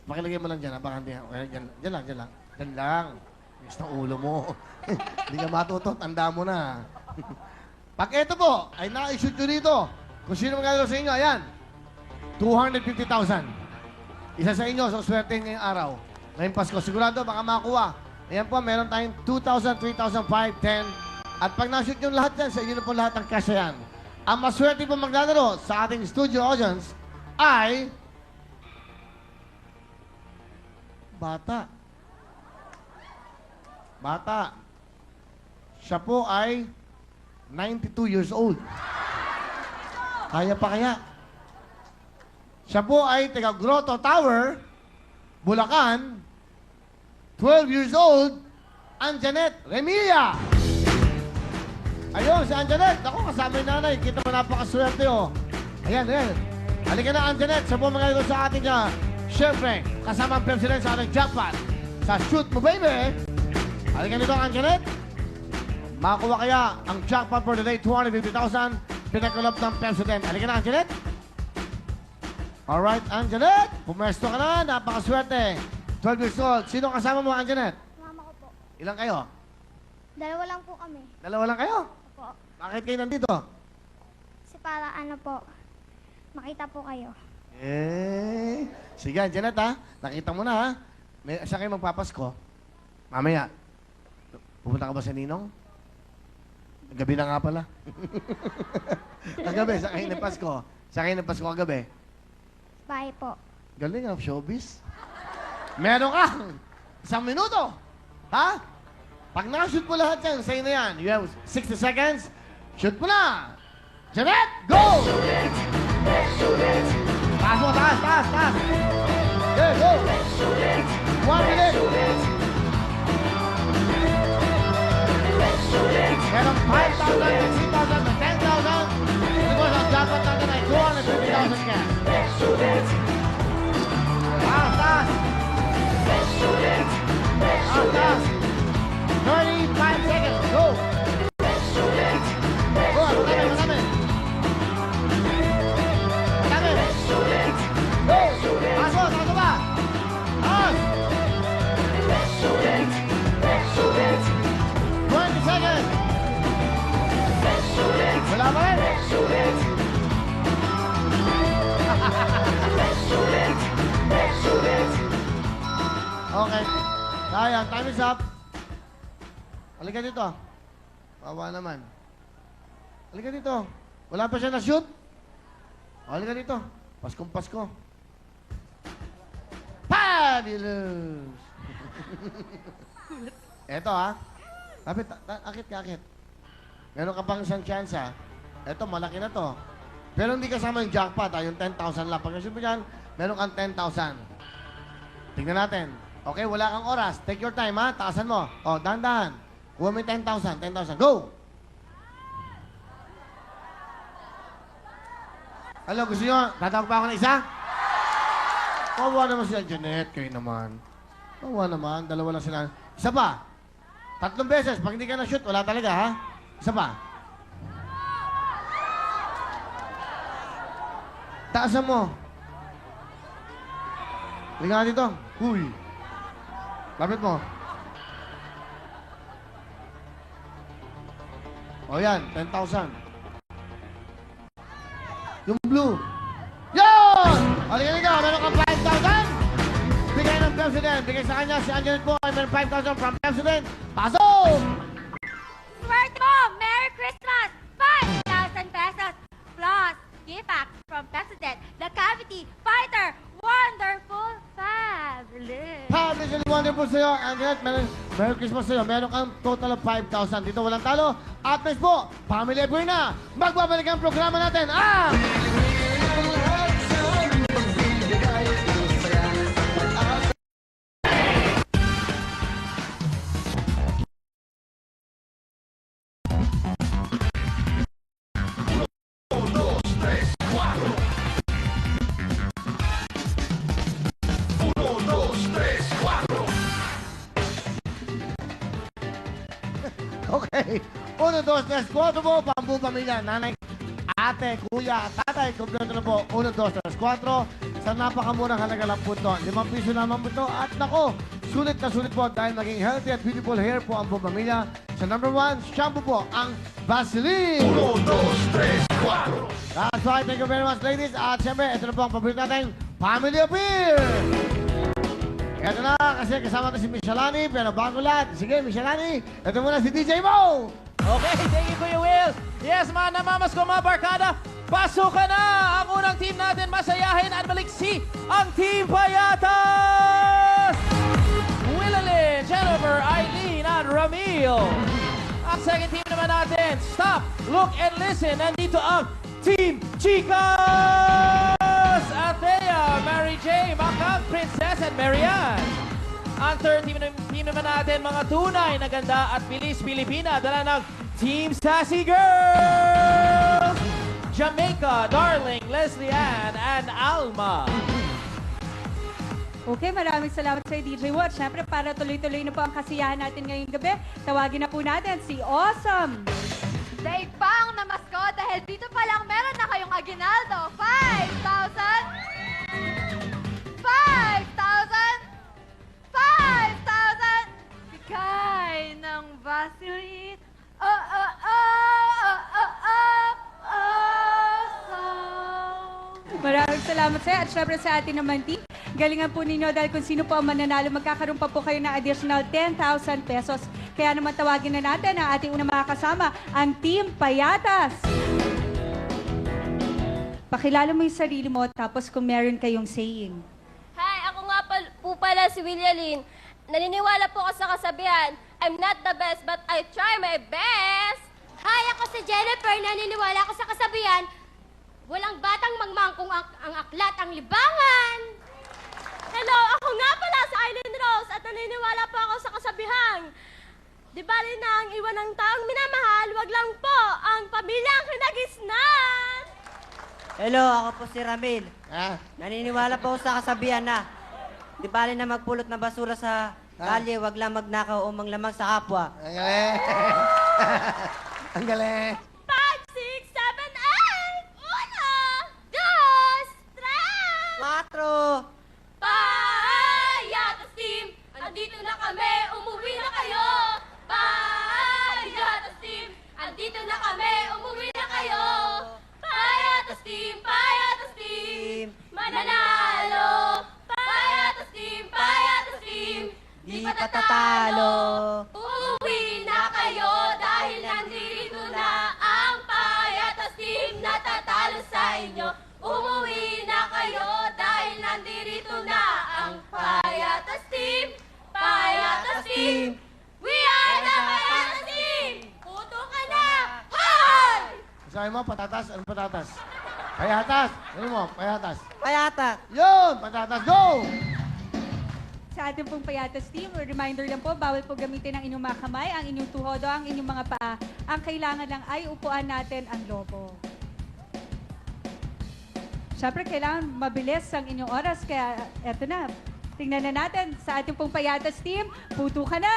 Pakilagay mo lang dyan, baka hindi. Okay, dyan lang. Dyan lang. Yes, na ulo mo. Hindi ka matuto, tanda mo na. Pag ito po ay na-shoot nyo dito, kung sino magagalaw sa inyo, ayan, 250,000. Isa sa inyo, sa swerte ngayong araw. Ngayong Pasko, sigurado baka makakuha. Ayan po, meron tayong 2,000, 3,000, 5, 10. At pag na-shoot nyo lahat yan, sa inyo na po lahat ang cash yan. Ang maswerte po maglalaro sa ating studio audience ay... Bata. Bata. Siya po ay 92 years old. Kaya pa kaya? Siya po ay taga Grotto Tower, Bulacan, 12 years old, Anjanet Remilla. Ayun, si Anjanet. Ako, kasama yung nanay. Kita mo napakaswerte, oh. Ayan, ayan. Halika na, Anjanet. Sa buong mga ito sa ating, syempre, kasama ang president sa ating jackpot. Sa shoot mo, baby. Halika nito, Anjanet. Makakuha kaya ang jackpot for the day, 250,000. Pinakulap ng president. Halika na, Anjanet. Alright, Anjanet. Pumesto ka na. Napakaswerte. 12 years old. Sino kasama mo, Anjanet? Mama ko po. Ilang kayo? Dalawa lang po kami. Dalawa lang kayo? Po. Bakit kayo nandito? Kasi para ano po, makita po kayo. Sige, Janet, ha? Nakita mo na, ha? Saan kayo magpapasko? Mamaya. Pupunta ka ba sa Ninong? Gabi na nga pala. Kagabi, saan kayo nagpasko? Saan kayo nagpasko kagabi? Bye po. Galing, ha? Showbiz. Meron kang 1 minuto. Ha? Pag nakashoot mo lahat yan, sa'yo na yan. You have 60 seconds. Shoot mo na! Janet, go! Taas mo, taas, taas, taas. Okay, go! 1 minute. Meron 5,000, 3,000, 10,000. Because ang dapat natin ay 250,000 cash. Taas, taas. Taas, taas. 35 seconds. Go! Go! Matami, matami. Matami. Go! Taso, taso ba? Taas! 20 seconds. Wala pa rin. Okay. Sayang, time is up. Halika dito. Wawa naman. Halika dito. Wala pa siya na-shoot? Halika dito. Paskong Pasko. Fabulous! Eto, ha? Kapit, akit ka, akit. Meron ka pang isang chance, ha? Eto, malaki na to. Pero hindi kasama yung jackpot, ha? Yung 10,000 lang. Pag nasunod mo dyan, meron kang 10,000. Tingnan natin. Okay, wala kang oras. Take your time, ha? Taasan mo. O, dahan-dahan. Kuha mo yung 10,000. 10,000. Go! Ano, gusto nyo? Tatawag pa ako ng isa? Kawawa naman sila. Janet, kayo naman. Kawawa naman. Dalawa lang sila. Isa pa. 3 beses. Pag hindi ka na-shoot, wala talaga, ha? Isa pa. Taasan mo. Halika nga dito. Uy. Lapit mo. O yan, 10,000. Yung blue. Yun! Halika nito, meron kang 5,000. Bigay ng president. Bigay sa kanya si Angeline po ay meron 5,000 from president. Pasok! Swerte mo! Merry Christmas! 5,000 pesos plus gift pack from President, the Cavity Fighter. Wonderful! Fabulous! Fabulous and wonderful sa'yo, Angeline. Merry Christmas sa'yo. Meron kang total of 5,000. Dito walang talo. At next po, Family Boy na. Magbabalik ang programa natin. Okay. 1, 2, 3, 4 po. Pambuong pamilya. Nanay, ate, kuya, tatay. Kompleto na po. 1, 2, 3, 4. Sa napakamurang halaga lang po ito. 5 piso naman po ito. At nako, sulit na sulit po dahil maging healthy at beautiful hair po ang buong pamilya. Sa number 1, shampoo po, ang Vaseline. 1, 2, 3, 4. That's right. Thank you very much, ladies. At syempre, ito na po ang paborito natin, Family Appeal. Ito na, kasi kasama na si Michelani, pero bago lahat. Sige, Michelani, ito muna si DJ Mo! Okay, thank you, Kuya Will. Yes, mga namamasko, mga barkada, pasukan na ang unang team natin masayahin at maliksi ang Team Payatas! Willalyn, Jennifer, Eileen, at Ramil. Ang second team naman natin, stop, look, and listen. Nandito ang Team Chicas! Athea, Mary J, Makang, Princess, and Marianne. Ang third team naman natin, mga tunay na ganda at bilis Pilipina, dala ng Team Sassy Girls! Jamaica, Darling, Leslie Ann, and Alma. Okay, maraming salamat sa DJ Watch. Siyempre, para tuloy-tuloy na po ang kasiyahan natin ngayong gabi, tawagin na po natin si Awesome. Daig pa ang namasko dahil dito pa lang meron na kayong aginaldo. 5,000! 5,000! 5,000! Bigay ng Vaseline. Awesome! Maraming salamat sa iyo. At syempre sa atin naman, team. Galingan po ninyo dahil kung sino po ang mananalo, magkakaroon pa po kayo ng additional 10,000 pesos. Kaya naman tawagin na natin ang ating unang mga kasama, ang Team Payatas. Pakilala mo yung sarili mo tapos kung meron kayong saying. Hi, ako nga po pala si Willalyn. Naniniwala po ako sa kasabihan, I'm not the best, but I try my best. Hi, ako si Jennifer. Naniniwala ako sa kasabihan, walang batang mangmangkong ang aklat ang libangan. Hello, ako nga pala si Eileen Rose at naniniwala po ako sa kasabihan. Di bali na ang iwan ng taong minamahal, wag lang po ang pamilyang kinagisnan. Hello, ako po si Ramil. Ah, Naniniwala po ako sa kasabihan na di bali na magpulot ng basura sa kalye, wag lang magnakaw o manglamang sa kapwa. ang galing. Ang galing. 5, 6, 7, 8! 1, 2, 3! 4! Payatas Team! Andito na kami! Umuwi na kayo! Payatas Team! Andito na kami! Umuwi na kayo! Payatas Team! Payatas Team! Mananalo! Payatas Team! Payatas Team! Di patatalo! Uuwi na kayo dahil nandito na ang Payatas Team natatalo sa inyo. Umuwi na kayo dahil nandito na ang Payatas Team. Payatas Team. We are the Payatas Team. Puto ka na. Hoy! Sabi mo, patatas. Ano patatas? Payatas. Ano mo? Payatas. Payatak! Yun! Patatas. Go! Sa ating pong Payatas team, reminder lang po, bawal po gamitin ang inyong mga kamay, ang inyong tuhod o ang inyong mga paa. Ang kailangan lang ay upuan natin ang lobo. Siyempre, kailangan mabilis ang inyong oras, kaya eto na. Tingnan na natin sa ating pong Payatas team. Puto ka na!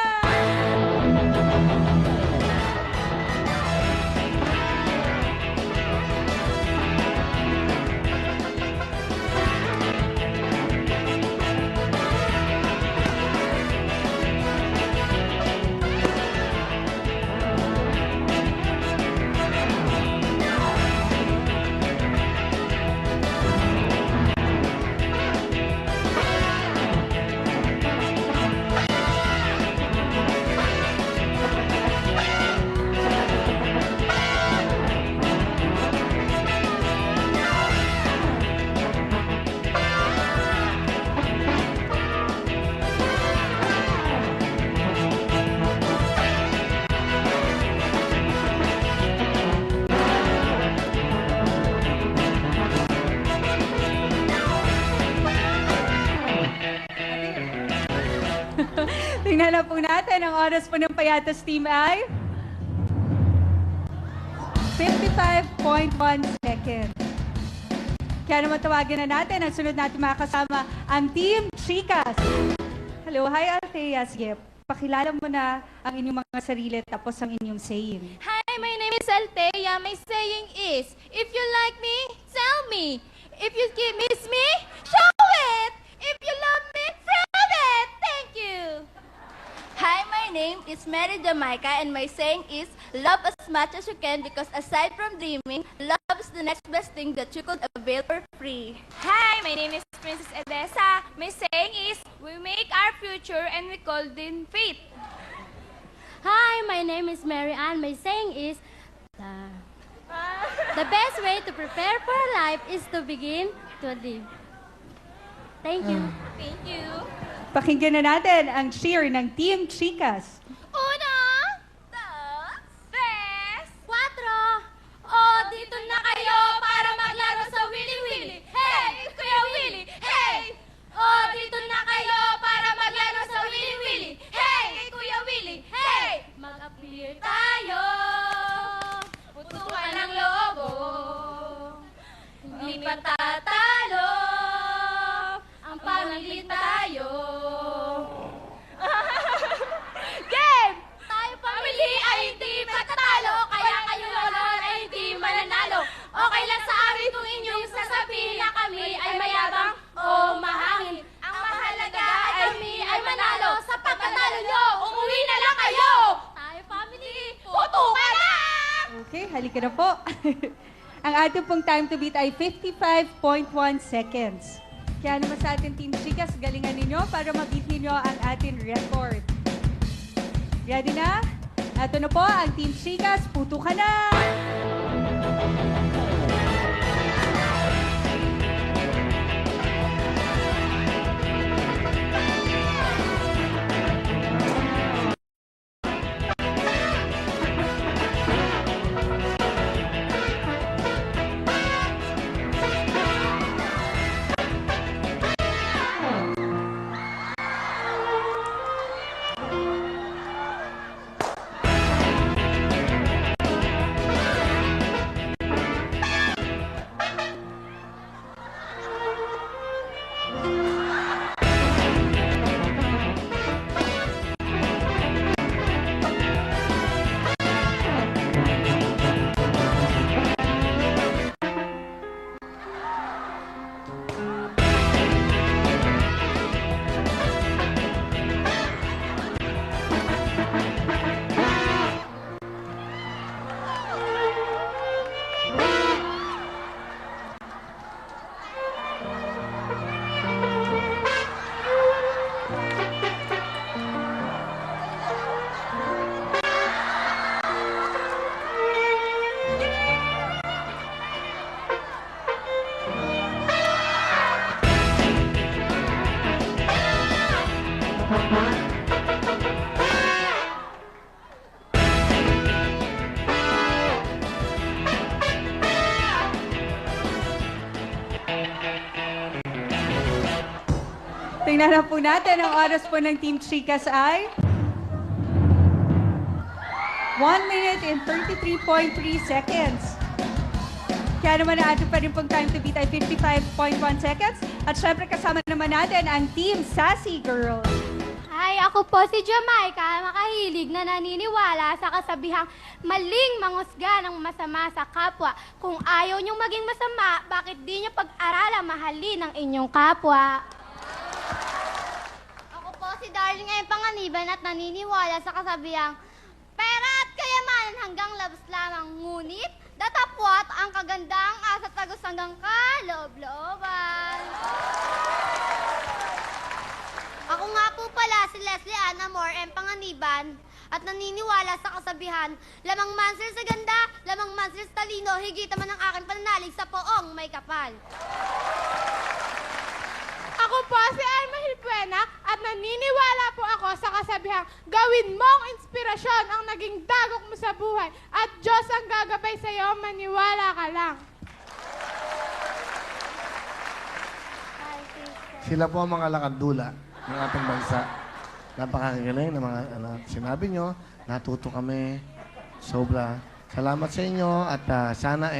Tingnan na po natin, ang oras po ng Payatas team ay 55.1 seconds. Kaya naman tawagin na natin ang sunod natin mga kasama, ang Team Chicas. Hello, hi Althea. Sige, pakilala mo na ang inyong mga sarili tapos ang inyong saying. Hi, my name is Althea. My saying is, if you like me, tell me. If you miss me, show it. If you love me, prove it. Thank you. Hi, my name is Mary Jamaica and my saying is, love as much as you can because aside from dreaming, love is the next best thing that you could avail for free. Hi, my name is Princess Edessa. My saying is, we make our future and we call it fate. Hi, my name is Mary Ann. My saying is, the best way to prepare for life is to begin to live. Thank you. Thank you. Pakinggan na natin ang cheer ng Team Chicas. Uno, dos, tres, cuatro. Oh, dito na kayo para maglaro sa Willy Willy. Hey, Kuya Willy, hey! Oh, dito na kayo para maglaro sa Willy Willy. Hey, Kuya Willy, hey! Mag-appear tayo. Putukan ng lobo. Hindi pa tatalo. Ang panglit tayo. Game! Tayo pamili ay hindi matatalo, kaya kayo lahat ay hindi mananalo. Okay lang sa amin kung inyong sasabihin na kami ay mayabang o mahangin. Ang mahalaga ay kami ay manalo. Sa pagkatalo nyo, umuwi na lang kayo! Tayo family, putukan na! Okay, halika na po. Ang ating pong time to beat ay 55.1 seconds. Kaya naman sa ating Team Chicas, galingan ninyo para ma-beat ninyo ang ating record. Ready na? Ito na po ang Team Chicas. Putukan na! Tingnan na po natin, ang oras po ng Team Chicas ay 1 minute and 33.3 seconds. Kaya naman ang ating pa rin pong time to beat ay 55.1 seconds. At syempre kasama naman natin ang Team Sassy Girl. Hi, ako po si Jamaica, makahilig na naniniwala sa kasabihang maling mangusga ng masama sa kapwa. Kung ayaw niyong maging masama, bakit di niyo pag-aralan mahalin ang inyong kapwa? Ako po si Darling ay panganiban at naniniwala sa kasabihang pera at kayamanan hanggang labas lamang, ngunit datapwat ang kagandang asa tagos hanggang kaloob-looban. Ako nga po pala si Leslie Ann Amor, ang panganiban at naniniwala sa kasabihan, lamang mansir sa ganda, lamang mansir sa talino, higit man ang aking pananalig sa poong may kapal. Ako po si Alma Hilbuena at naniniwala po ako sa kasabihang gawin mong inspirasyon ang naging dagok mo sa buhay at Diyos ang gagabay sa iyo, maniwala ka lang. Sila po ang mga lakandula ng ating bansa. Napakagaling ng mga sinabi nyo. Natuto kami. Sobra. Salamat sa inyo at sana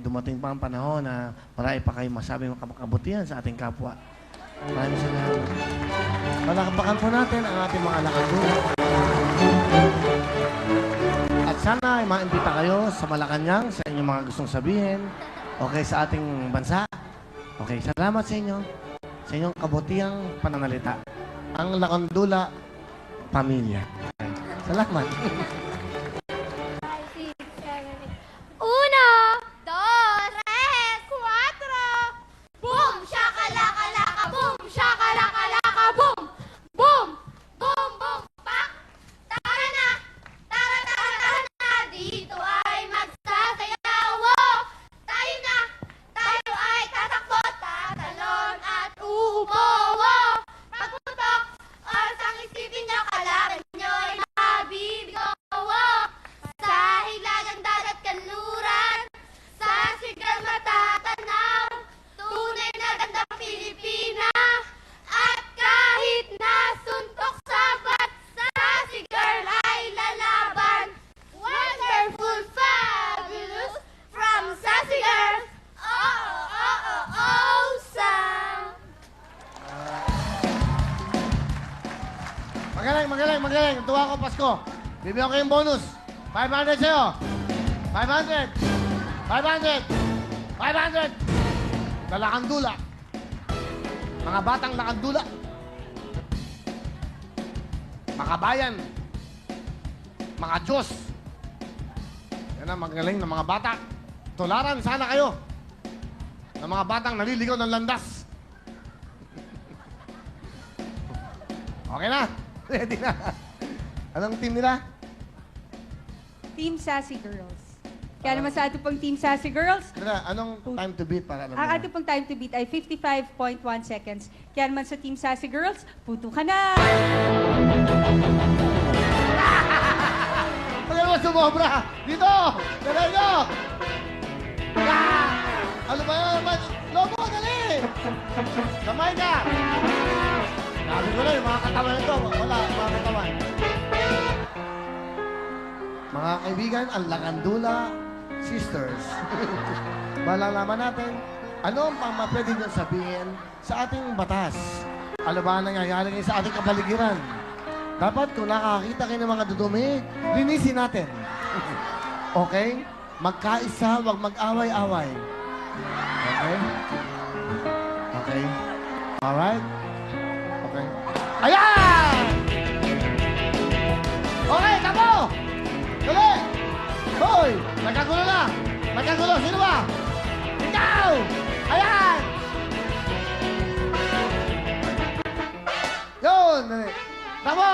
dumating pa ang panahon na marami pa kayo masabi makabutihan sa ating kapwa. Maraming salamat. Palakpakan po natin ang ating mga lakandula. At sana ay maimbita kayo sa Malacanang sa inyong mga gustong sabihin. Okay, sa ating bansa. Okay, salamat sa inyo. Sa inyong kabutihang pananalita. Ang lakandula, pamilya. Salamat. 1, 2, 3, 4. Boom! Shakalaka-laka, boom! Shakalaka-laka, boom! Boom! Boom! Boom! Pak! magaling. Tuwa ko, Pasko. Bibigyan ko yung bonus. 500 sa'yo. 500. 500. Lalakandula. Mga batang lakandula. Makabayan. Mga Diyos. Yan ang magaling ng mga bata. Tularan sana kayo. Ng mga batang naliligaw ng landas. Okay na? Ready na? Anong team nila? Team Sassy Girls. Kaya naman sa ating pong Team Sassy Girls, Anong time to beat para alam ang nila? ating pong time to beat ay 55.1 seconds. Kaya naman sa Team Sassy Girls, puto ka na! Ano ba sumobra? Dito! Dali nyo! Ano ba yun? Lobo, dali! Kamay ka! Sabi ko na yung mga katawan ito. Wala, mga katawan. Mga kaibigan, ang Lakandula Sisters. Malalaman natin, ano ang pwede nyo sabihin sa ating batas? Ano ba ang nangyayari ngayon sa ating kapaligiran? Dapat kung nakakita kayo ng mga dudumi, linisin natin. Okay? Magkaisa, huwag mag-away-away. Okay? Okay? Alright? Okay. Ayan! Okay, tamo! Dali! Hoy! Nagkagulo na! Nagkagulo! Sino ba? Ikaw! Ayan! Yun! Dali. Tamo!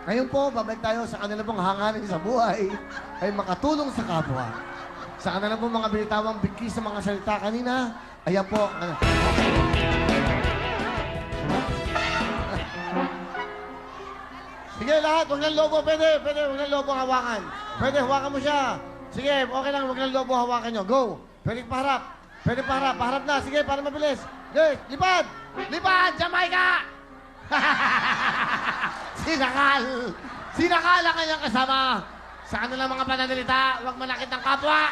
Ngayon po, babalik tayo sa kanila pong hangarin sa buhay ay makatulong sa kapwa. Sa kanila pong mga binitawang bigki sa mga salita kanina, ayan po. Sige, lahat. Huwag ng lobo. Pwede. Huwag ng lobo hawakan. Pwede, hawakan mo siya. Sige, okay lang. Huwag ng lobo hawakan nyo. Go. Pwede paharap. Pwede paharap. Paharap na. Sige, para mabilis. Sige, lipad. Lipad, Jamaica! Sinakal! Sinakal ang kanyang kasama. Sa kanilang mga pananalita, huwag manakit ng kapwa.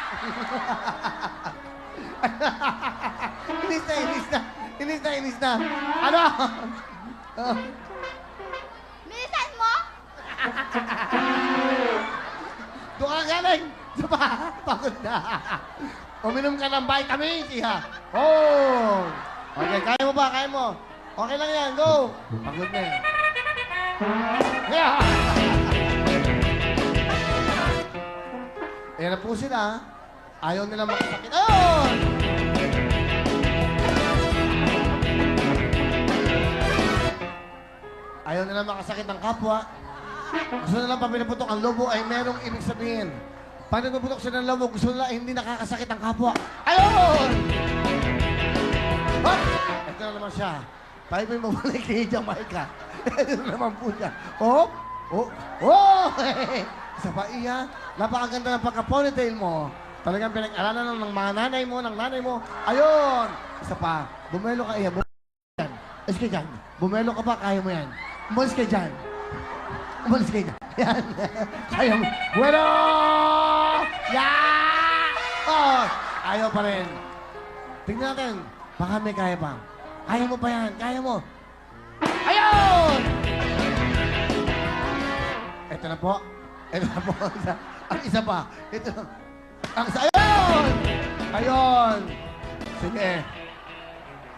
Inis na. Ano? Bilisan mo! Doon ka galing. Diba? Pagod na. Uminom ka ng vitamins, iha. Oh! Okay, kaya mo ba? Kaya mo? Okay lang yan. Go! Pagod na yan. Yeah! Ayan na po sila. Ayaw nila makasakit. Oh! Ayaw nila makasakit ng kapwa. Gusto nilang pa pinaputok ang lobo ay merong ibig sabihin. Pag nagpuputok sila ng lobo, gusto nila hindi nakakasakit ang kapwa. Ayun! Hop! Ito na naman siya. Tayo may mabalik kay Jamaica. Ito na naman po siya. Hop! Oh! Oh! Isa pa iya. Napakaganda ng pagka-ponytail mo. Talagang pinag-aralan ng mga nanay mo, ng nanay mo. Ayun! Isa pa. Bumelo ka iya. Yan. Alis ka dyan. Bumelo ka pa, kaya mo yan. Umalis ka dyan. Umalis ka dyan. Yan. Kaya mo. Bueno! Yan! Oh! Ayaw pa rin. Tingnan natin. Baka may kaya pa. Kaya mo pa yan. Kaya mo. Ayun! Ito na po. Ito na po. Ang isa pa. Ito. Ang isa. Ayun! Ayun! Sige.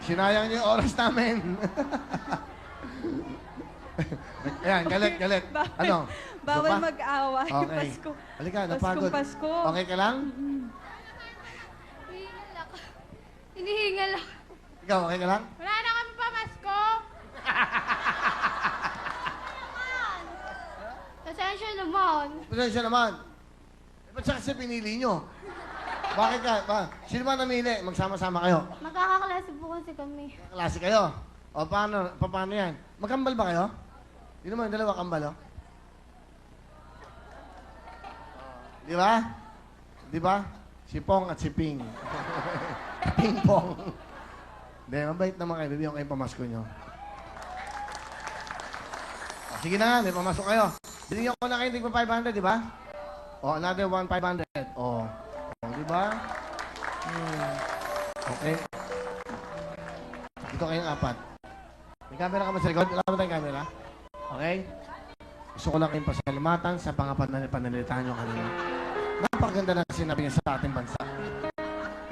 Sinayang niyo yung oras namin. Ayan, galit. Ano? Bawal Gusto pa? mag-away. Okay. Pasko. Halika, napagod. Pasko. Okay ka lang? Hinihingal ako. Hinihingal ako. Ikaw, okay ka lang? Wala na kami pamasko. Pasensya naman. Pasensya naman. Ba't siya kasi pinili nyo? Bakit ka? Sino ba namili? Magsama-sama kayo. Magkakaklase po kasi kami. Klase kayo. O paano yan? Magkambal ba kayo? Di naman, dalawa kambal, oh. Di ba? Di ba? Si Pong at si Ping. Ping-pong. Hindi, mabait naman kayo. Bibigyan kayo pamasko nyo. O, sige na, may pamasok kayo. Binigyan ko na kayo tig pa 500, di ba? O, another 1,500. O, di ba? Okay? Dito kayong apat. May camera ka ba sa likod? Wala ba tayong camera? Okay? Gusto ko lang kayong pasalamatan sa pananalitaan nyo kanina. Napakaganda na sinabi niya sa ating bansa.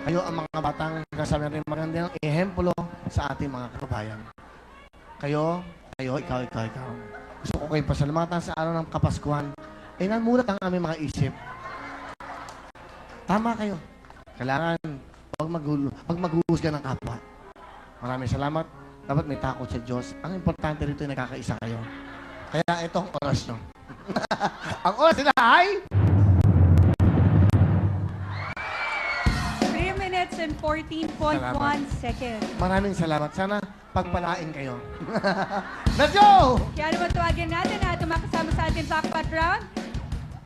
Kayo ang mga batang kasabi rin magandang ehemplo sa ating mga kababayan. Kayo, ikaw. Gusto ko kayong pasalamatan sa araw ng Kapaskuhan. Ay namulat ang aming mga isip. Tama kayo. Kailangan pag maghuhusga ng kapwa. Maraming salamat. Dapat may takot sa Diyos. Ang importante rito ay nakakaisa kayo. Kaya ito ang oras nyo. Ang oras nila ay... 3 minutes and 14.1 seconds. Maraming salamat. Sana pagpalain kayo. Let's go! Kaya naman tawagin natin na tumakasama sa ating jackpot round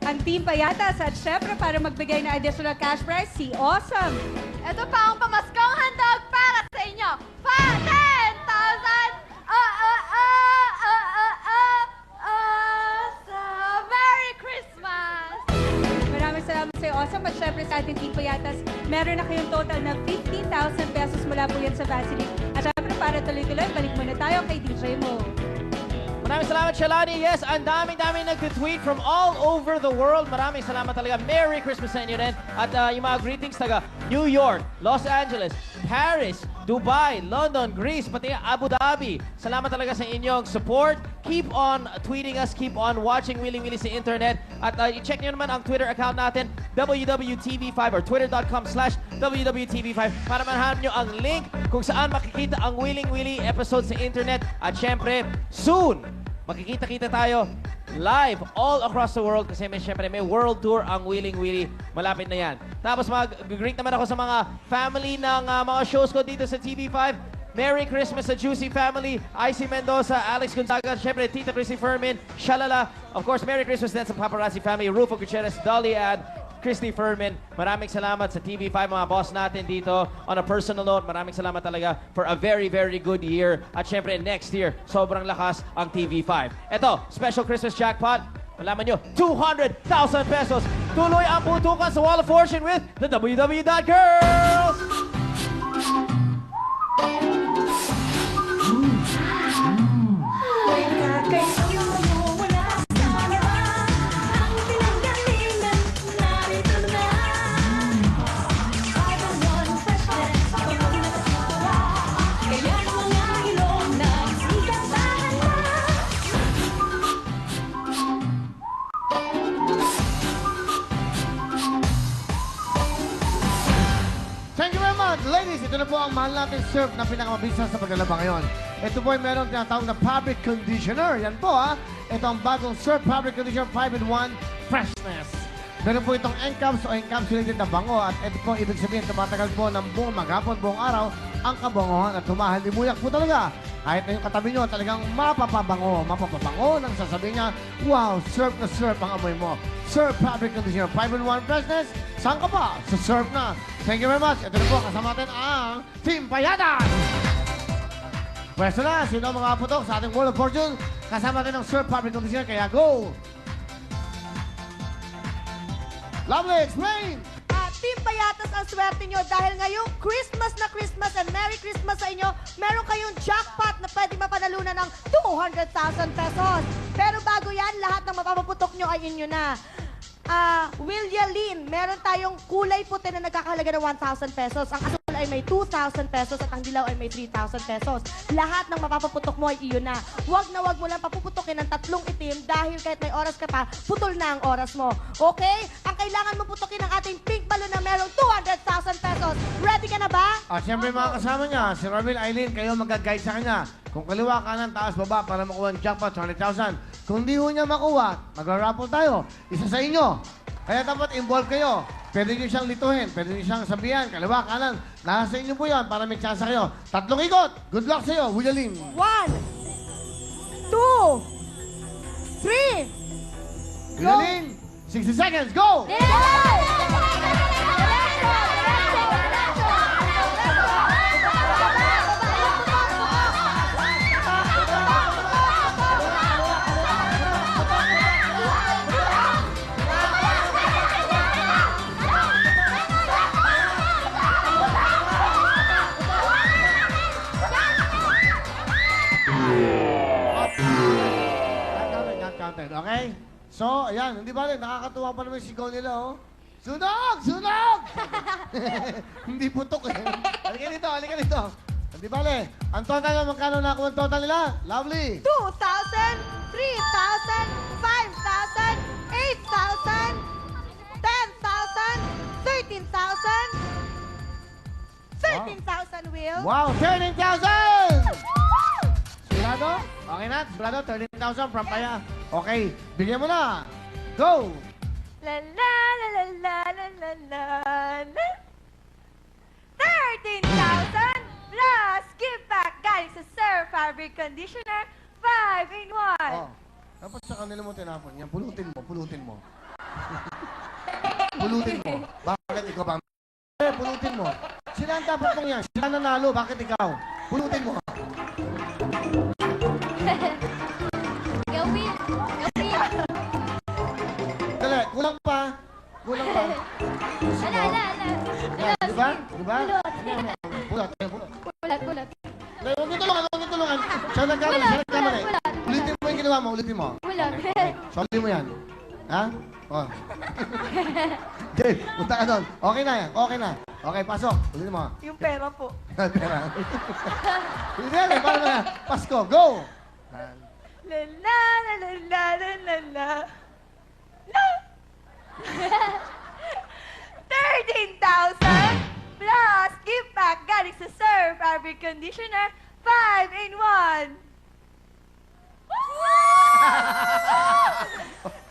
ang Team Payatas at syempre para magbigay ng additional cash prize, si Awesome. Ito pa ang pamaskong handog para sa inyo. 10,000! Merry Christmas! Maraming salamat sa iyo, Awesome. At syempre sa ating Team Payatas, meron na kayong total na 15,000 pesos mula po yan sa Vaseline. At syempre para tuloy-tuloy, balik muna tayo kay DJ Mo. Maraming salamat, Shalani. Yes, ang daming nag-tweet from all over the world. Maraming salamat talaga. Merry Christmas sa inyo rin. At yung mga greetings taga New York, Los Angeles, Paris, Dubai, London, Greece, pati Abu Dhabi. Salamat talaga sa inyong support. Keep on tweeting us. Keep on watching Willy Willy sa internet. At i-check nyo naman ang Twitter account natin, WWTV5 or twitter.com/WWTV5 para manahan nyo ang link kung saan makikita ang Willy Willy episode sa internet. At syempre, soon, makikita-kita tayo live all across the world kasi syempre may world tour ang Willing Willy. Malapit na yan. Tapos mag-greet naman ako sa mga family ng mga shows ko dito sa TV5. Merry Christmas sa Juicy Family, IC Mendoza, Alex Gonzaga, syempre Tita Chrissy Fermin, Shalala. Of course, Merry Christmas din sa Paparazzi Family, Rufo Gutierrez, Dolly Ad, Christy Fermin. Maraming salamat sa TV5, mga boss natin dito. On a personal note, maraming salamat talaga for a very, very good year. At syempre, next year, sobrang lakas ang TV5. Ito, special Christmas jackpot. Malaman nyo, 200,000 pesos. Tuloy ang putukan sa Wall of Fortune with the WW.Girls! Thank you very much, ladies. Ito na po ang mahal natin surf na pinakamabisa sa paglalaba ngayon. Ito po ay meron tinatawag na fabric conditioner. Yan po Ito ang bagong surf fabric conditioner 5-in-1 freshness. Meron po itong encapsulated o encapsulated na bango at ito po ibig sabihin tumatagal po ng buong maghapon, buong araw ang kabangohan at tumahalimuyak po talaga. Kahit na yung katabi nyo, talagang mapapabango nang sasabihin niya, wow, surf na surf ang amoy mo. Surf fabric conditioner 5-in-1 freshness. Saan ka pa? Sa surf na. Thank you very much. Ito na po, kasama natin ang Team Payatas! Pwesto na, sino ang mga putok sa ating Wall of Fortune? Kasama natin ang surf fabric conditioner, kaya go! Lovely, explain! Team Payatas ang swerte nyo dahil ngayong Christmas na Christmas and Merry Christmas sa inyo, meron kayong jackpot na pwede mapanalunan ng 200,000 pesos. Pero bago yan, lahat ng mapapaputok nyo ay inyo na. Willialin, meron tayong kulay puti na nagkakahalaga ng 1,000 pesos. Ang asul ay may 2,000 pesos at ang dilaw ay may 3,000 pesos. Lahat ng mapapaputok mo ay iyon na. Huwag mo lang papuputokin ng 3 itim dahil kahit may oras ka pa, putol na ang oras mo. Okay? Ang kailangan mo putokin ng ating pink balloon na merong 200,000 pesos. Ready ka na ba? At siyempre mga kasama niya, si Romel Aileen, kayo mag-guide sa kanya. Kung kaliwa, kanan, taas, baba para makuha ang jackpot, 200,000. Kung di ho niya makuha, magra-raffle tayo. Isa sa inyo. Kaya dapat involve kayo. Pwede niyo siyang lituhin, pwede niyo siyang sabihan, kaliwa, kanan. Nasa inyo po yan para may chance kayo. 3 ikot. Good luck sa iyo, William. 1, 2, 3. William, 60 seconds, go! So, ayan, hindi ba nakakatuwa pa naman yung sigaw nila, oh. Sunog! Sunog! Hindi putok eh. Halika dito, halika dito. Hindi bale, ang total na magkano na ang total nila? Lovely. 2,000, 3,000, 5,000, 8,000, 10,000, 13,000, 13,000, Will. Wow, 13,000! Sigurado? Okay na? Sigurado? 13,000 from Paya. Okay, bigyan mo na. Go! La la la la la la la la la. 13,000 plus give back galing sa Sir Fabric Conditioner 5-in-1. Oh, dapat sa kanila mo tinapon. Yan, pulutin mo, pulutin mo. Pulutin mo. Bakit ikaw ba? Pulutin mo. Sila ang dapat mong yan. Sila nanalo. Bakit ikaw? Pulutin mo. Gawin! Gawin! Dali, kulang pa. Kulang pa. Ala! Yan, di ba? Di ba? Pulat, pulat. Kulat! Huwag niyo tulungan, huwag niyo tulungan. Siya nagkamali, siya nagkamali. Kulat. Ulitin mo yung ginawa mo, ulitin mo. Kulat! Sorry mo yan. Ha? Oh. Okay, punta ka doon. Okay na yan, okay na. Okay, pasok. Ulitin mo. Yung pera po. Pera. Hindi yan, paano na yan? Pasko, go! La la la la la la la la. La. 13,000 plus give back galing sa Sir Fabric Conditioner 5-in-1.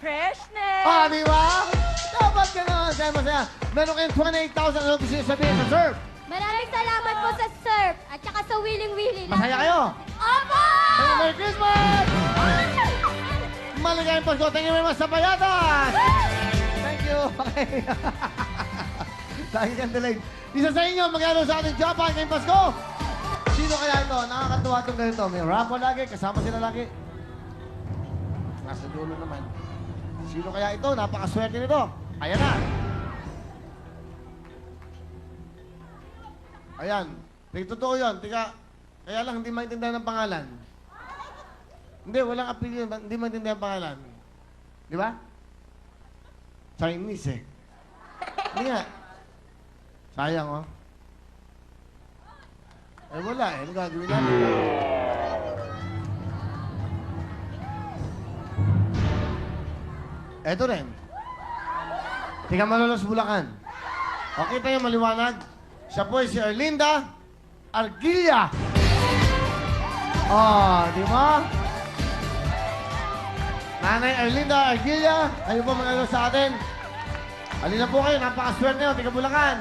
Freshness! Ah, di ba? Dapat gano'n. Saya masaya. Meron kayong 28,000. Ano gusto niyo sabihin sa surf? Maraming salamat po sa surf at saka sa willing-willing. Masaya kayo? Opo! Merry Christmas! Maligayang Pasko. Thank you very much sa payatas! Thank you. Okay. Lagi kang delayed. Isa sa inyo, magkano sa ating Japan ngayong Pasko? Sino kaya ito? Nakakatuwa itong ganito. May raffle lagi. Kasama sila lagi. Nasa dulo naman. Sino kaya ito? Napakaswerte nito. Ayan na. Ayan. Totoo yun. Kaya lang hindi maintindihan ng pangalan. Hindi, walang apelyido. Hindi maintindihan ang pangalan. Di ba? Chinese eh. Hindi nga. Sayang oh. Eh wala eh. Ano gagawin natin? Eto rin. Tiga Malolos, Bulacan. Okay tayo maliwanag. Siya po ay si Erlinda Arguilla. Oh, di ba? Nanay Erlinda Arguilla, kayo po mga sa atin. Halina po kayo, napakaswerte nyo, tiga Bulacan.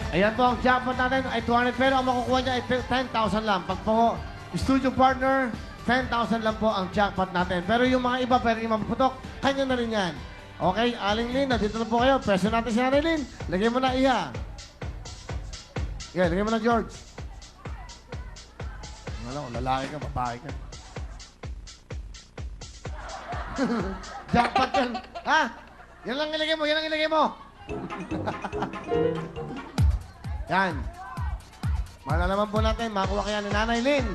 Ayan po, ang jackpot natin ay 200 pero ang makukuha niya ay 10,000 lang. Pag po, studio partner, 10,000 lang po ang jackpot natin. Pero yung mga iba, pwede yung maputok, kanya na rin yan. Okay, Aling Lynn, nandito na po kayo. Preso natin si Aling Lynn. Lagyan mo na Iha. Yeah, lagyan mo na George. Ano, lalaki ka, babae ka. Jackpot yan. Ha? Yan lang ilagay mo, yan lang ilagay mo. Yan. Malalaman po natin, makuha kaya ni Nanay Lynn.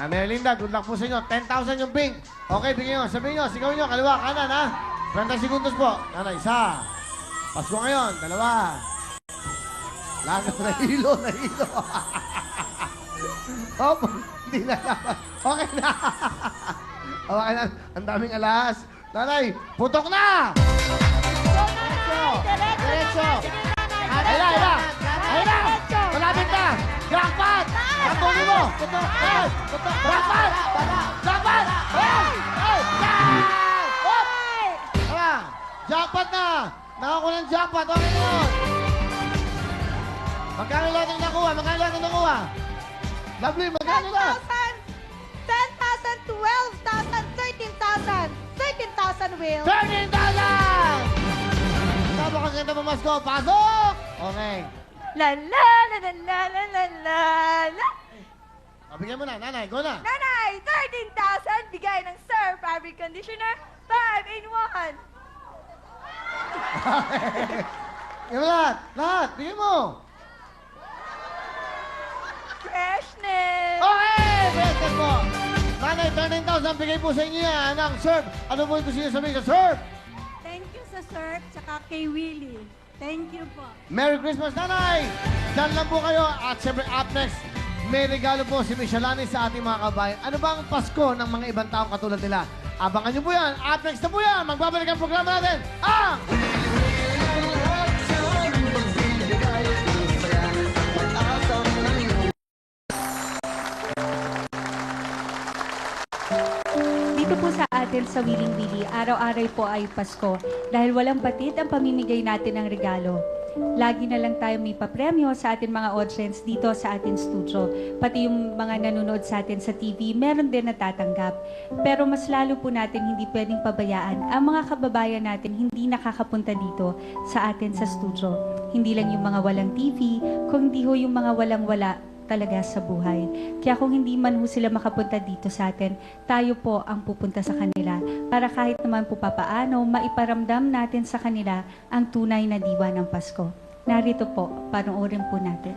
Nanay Linda, good luck po sa inyo. 10,000 yung pink. Okay, bigyan nyo. Sabihin nyo, sigaw nyo. Kaliwa, kanan, ha? 30 segundos po. Nanay, isa. Pasko ngayon. Dalawa. Lahat na hilo, na hilo. Hop, hindi na dapat. Okay na. Okay na. Ang daming alas. Nanay, putok na! Diretso. Ayun na, ayun na. Ayun na. Malapit na. Jackpot! Patuloy mo! Jackpot! Jackpot! Tara! Jackpot na! Nakakuha ng jackpot. Okay na yun. Magkano lahat ang nakuha? Magkano lahat ang nakuha? Lovely, magkano na? 10,000, 12,000, 13,000, 13,000, Will. 13,000! Napakaganda mo, Masko. Pasok! Okay. La la la la la la la la la. Bigyan mo na, nanay. Go na. Nanay, 13,000 bigay ng Sir Fabric Conditioner 5-in-1. Bigyan mo lahat. Lahat. Bigyan mo. Freshness. Okay! Best po. Nanay, 13,000. Bigay po sa inyo yan ng surf. Ano po yung gusto niyo sabihin sa surf? Thank you sa Surf, tsaka kay Willie. Thank you po. Merry Christmas, Nanay! Diyan lang po kayo. At siyempre, up next, may regalo po si Michelani sa ating mga kabayan. Ano ba ang Pasko ng mga ibang taong katulad nila? Abangan niyo po yan. Up next na po yan. Magbabalik ang programa natin. Dito po sa atin sa Wiling Willy, araw-araw po ay Pasko. Dahil walang batid ang pamimigay natin ng regalo. Lagi na lang tayo may papremyo sa ating mga audience dito sa ating studio. Pati yung mga nanonood sa atin sa TV, meron din natatanggap. Pero mas lalo po natin hindi pwedeng pabayaan ang mga kababayan natin hindi nakakapunta dito sa atin sa studio. Hindi lang yung mga walang TV, kundi ho yung mga walang-wala talaga sa buhay. Kaya kung hindi man ho sila makapunta dito sa atin, tayo po ang pupunta sa kanila para kahit naman po papaano, maiparamdam natin sa kanila ang tunay na diwa ng Pasko. Narito po, panoorin po natin.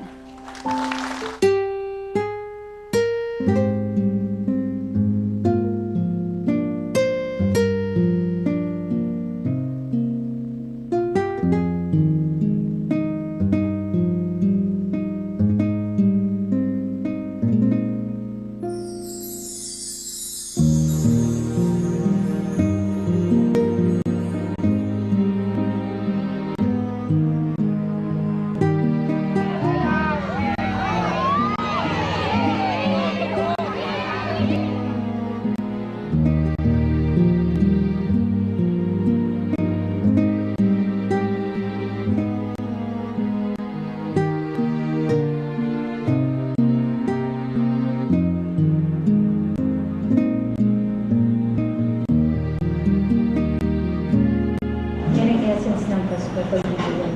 Yan ang essence ng Pasko, pagbibigay.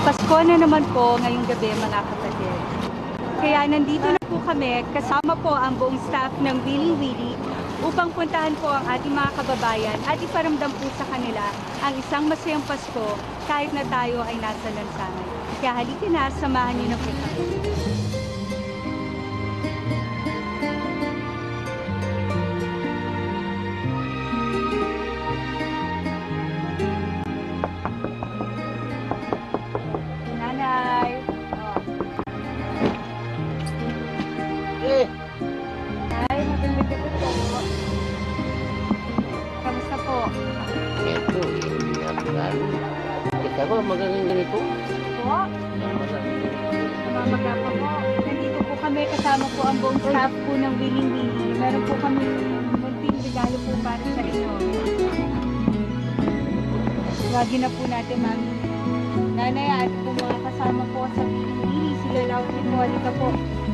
Pasko na naman po ngayong gabi mga kapatid. Kaya nandito na po kami, kasama po ang buong staff ng Wiling Willy upang puntahan po ang ating mga kababayan at iparamdam po sa kanila ang isang masayang Pasko kahit na tayo ay nasa lansangan. Kaya halika na, samahan niyo na po kami. Nanay! Ay, magandang gabi po. Kamusta po? Ito, kita ko magandang ganito. Po? Namamaga pa po. Nandito po kami, kasama po ang buong staff po ng Wiling Willy. Meron po kami munting regalo po para sa inyo. Wagi na po natin, mami. Nanay, at po mga kasama po sa Wiling Willy, sila lang po, halika po.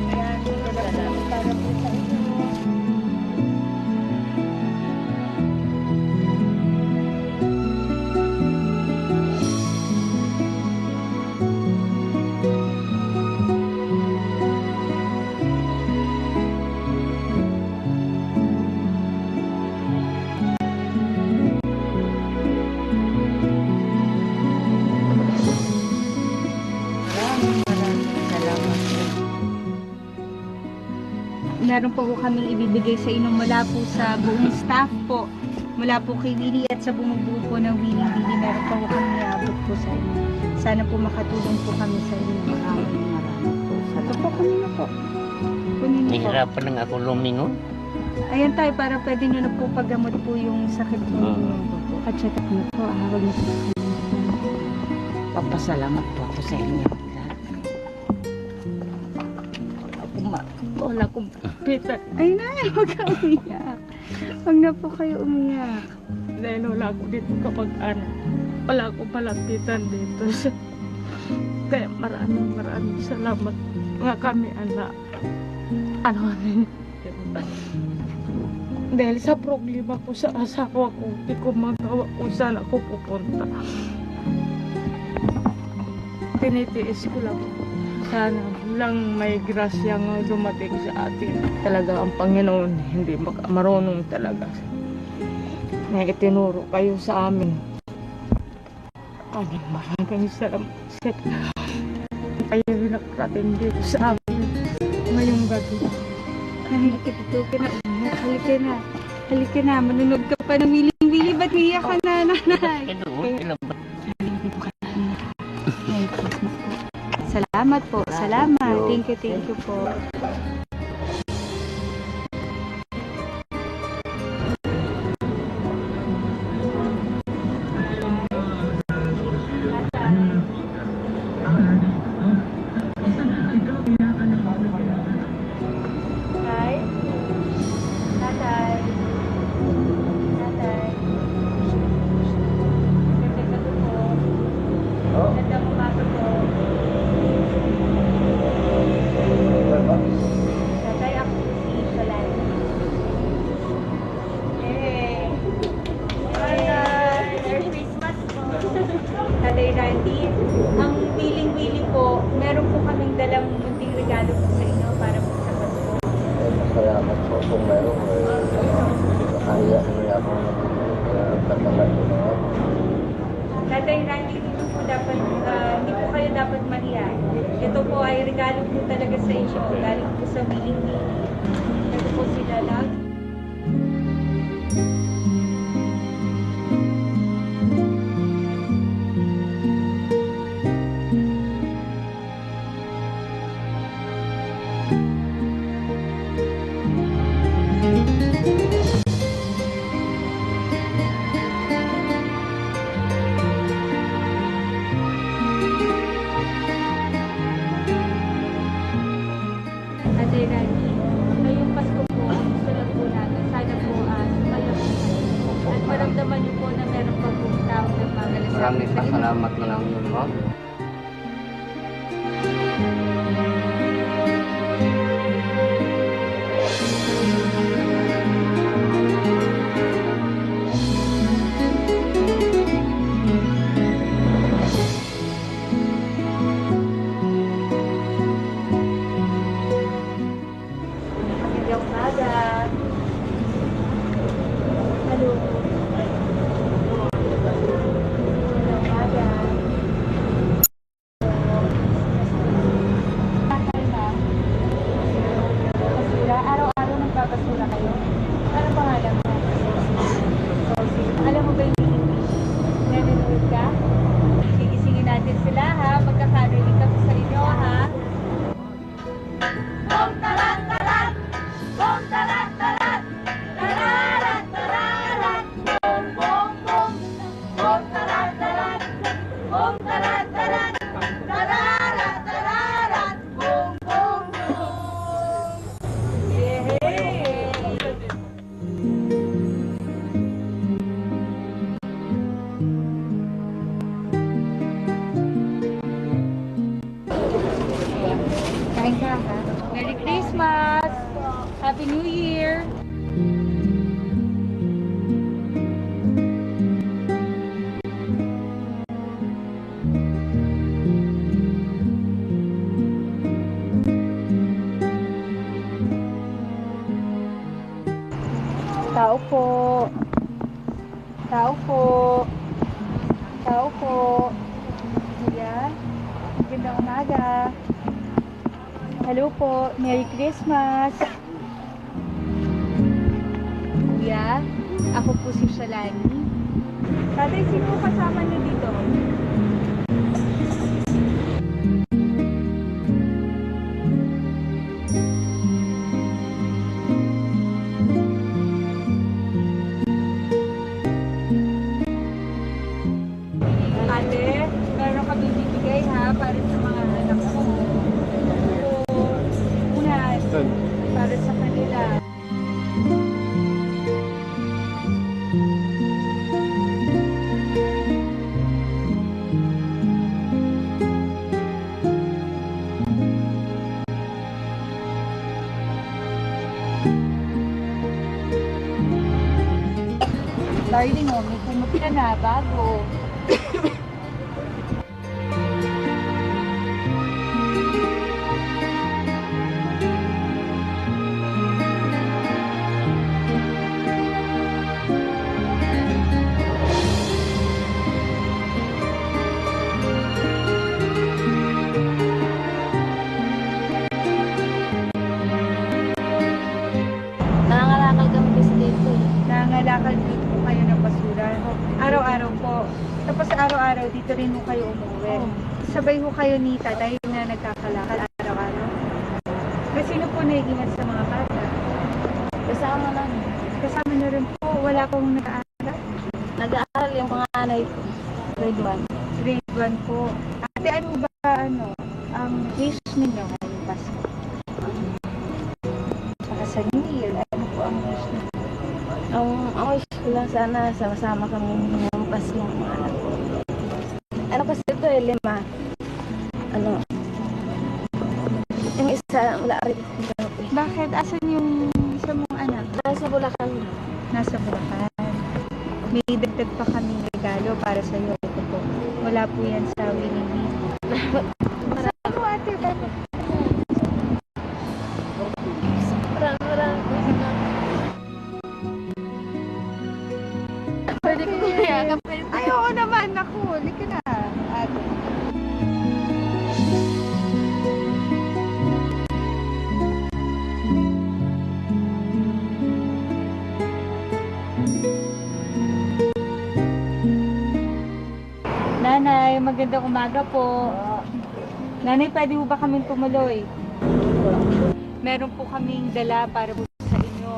Ayan, dala po para po sa inyo. Meron po kaming ibibigay sa inyo mula po sa buong staff po. Mula po kay Willy at sa buong buo po ng Wiling Willy. Meron po kami iabot po sa inyo. Sana po makatulong po kami sa inyo. Maraming po. Ito po kami na po. Kunin niyo po. Nahirapan lang ako lumingon. Ayan tayo, para pwede nyo na po paggamot po yung sakit po ninyo. At check up nyo po. Huwag niyo po. Papasalamat po ako sa inyo. Wala akong pita. Ay, nay, huwag ka umiyak. Huwag na po kayo umiyak. Dahil wala ako dito kapag-anak. Wala akong malapitan dito. Kaya maraming salamat mga kami anak. Ano Dahil sa problema ko sa asawa ko, hindi ko magawa kung saan ako pupunta. Tinitiis ko lang. Sana lang may grasyang dumating sa atin. Talaga ang Panginoon hindi marunong talaga na itinuro kayo sa amin. Maraming salamat sa kayo nakarating dito sa amin ngayong gabi. Halika dito, halika na. Halika na, manunog ka pa ng wiling-wili. Ba't niya ka na, nanay? Salamat po, salamat. Thank you po. Tay? Tatay? Tatay? Magandang gabi po. Magandang umaga po. Tatay, ako po si Shalay. Hey! Merry Christmas po. Tatay Randy, ang piling-piling po, meron po kaming dalang munting regalo po sa inyo para po sa Pasko. Salamat po kung meron. Kaya ako nagtatanggap ko na. Tatay Randy, hindi po kayo dapat mahiya. Ito po ay regalo po talaga sa inyo. Galing po sa piling-piling. Ito po sila lang. Ate Randy, ngayong Pasko po, gusto lang po natin, sana po kayo at maramdaman niyo po na meron pa po tao na magalasang Maraming sa inyo. pasalamat na lang yun, mo. Magandang umaga. Hello. Magandang umaga. Basura? Araw-araw nagbabasura kayo? Ano pangalan mo? Sophie. Alam mo ba yung English? Nanonood ka? Sigisingin natin sila ha. Magkakarinig kami sa inyo ha. Bom talat talat! Bom talat talat! Tararat tararat! Bom bom bom! Bom talat talat! Bom talat talat! Tararat tararat! Bom bom bom! Yehey! Kain ka ha? Merry Christmas! Happy New Year! Tao po! Tao po! Tao po! Kuya, magandang umaga! Hello po, Merry Christmas! Kuya, ako po si Shalani. Tatay, sino kasama niyo dito? Ate, meron kami bibigay ha, para sa mga anak ko. Unan, para sa kanila. Ayun o, may kumot ka na bago. Nangangalakal kami kasi dito eh. Nangangalakal dito po kayo ng basura. Araw-araw po. Tapos araw-araw dito rin po kayo umuwi. Sabay po kayo ni tatay na nagkakalakal araw-araw. Kasi sino po naiingat sa mga bata? Kasama lang. Kasama na rin po. Wala pong nag-aaral. Nag-aaral yung panganay ko. Grade 1. Grade 1 po. Ate, ano ba ang wish ninyo ngayong Pasko? Saka sa New Year, ano po ang wish ninyo? Ang wish ko lang sana sama-sama kami ng Pasko ng mga anak ko. Ano kasi ito eh, 5. Ano? Yung isa, wala rin. Bakit? Asan yung isa mong anak? Nasa Bulacan. Nasa Bulacan. May dagdag pa kaming regalo para sa iyo. Ito po. Wala po yan sa Winning Winnie. Ano ate? Bakit? Marami. Pwede ko kumiyakap. Ay, oo naman. Naku, halika na. Ate. Nanay, magandang umaga po. Nanay, pwede mo ba kaming tumuloy? Meron po kaming dala para po sa inyo.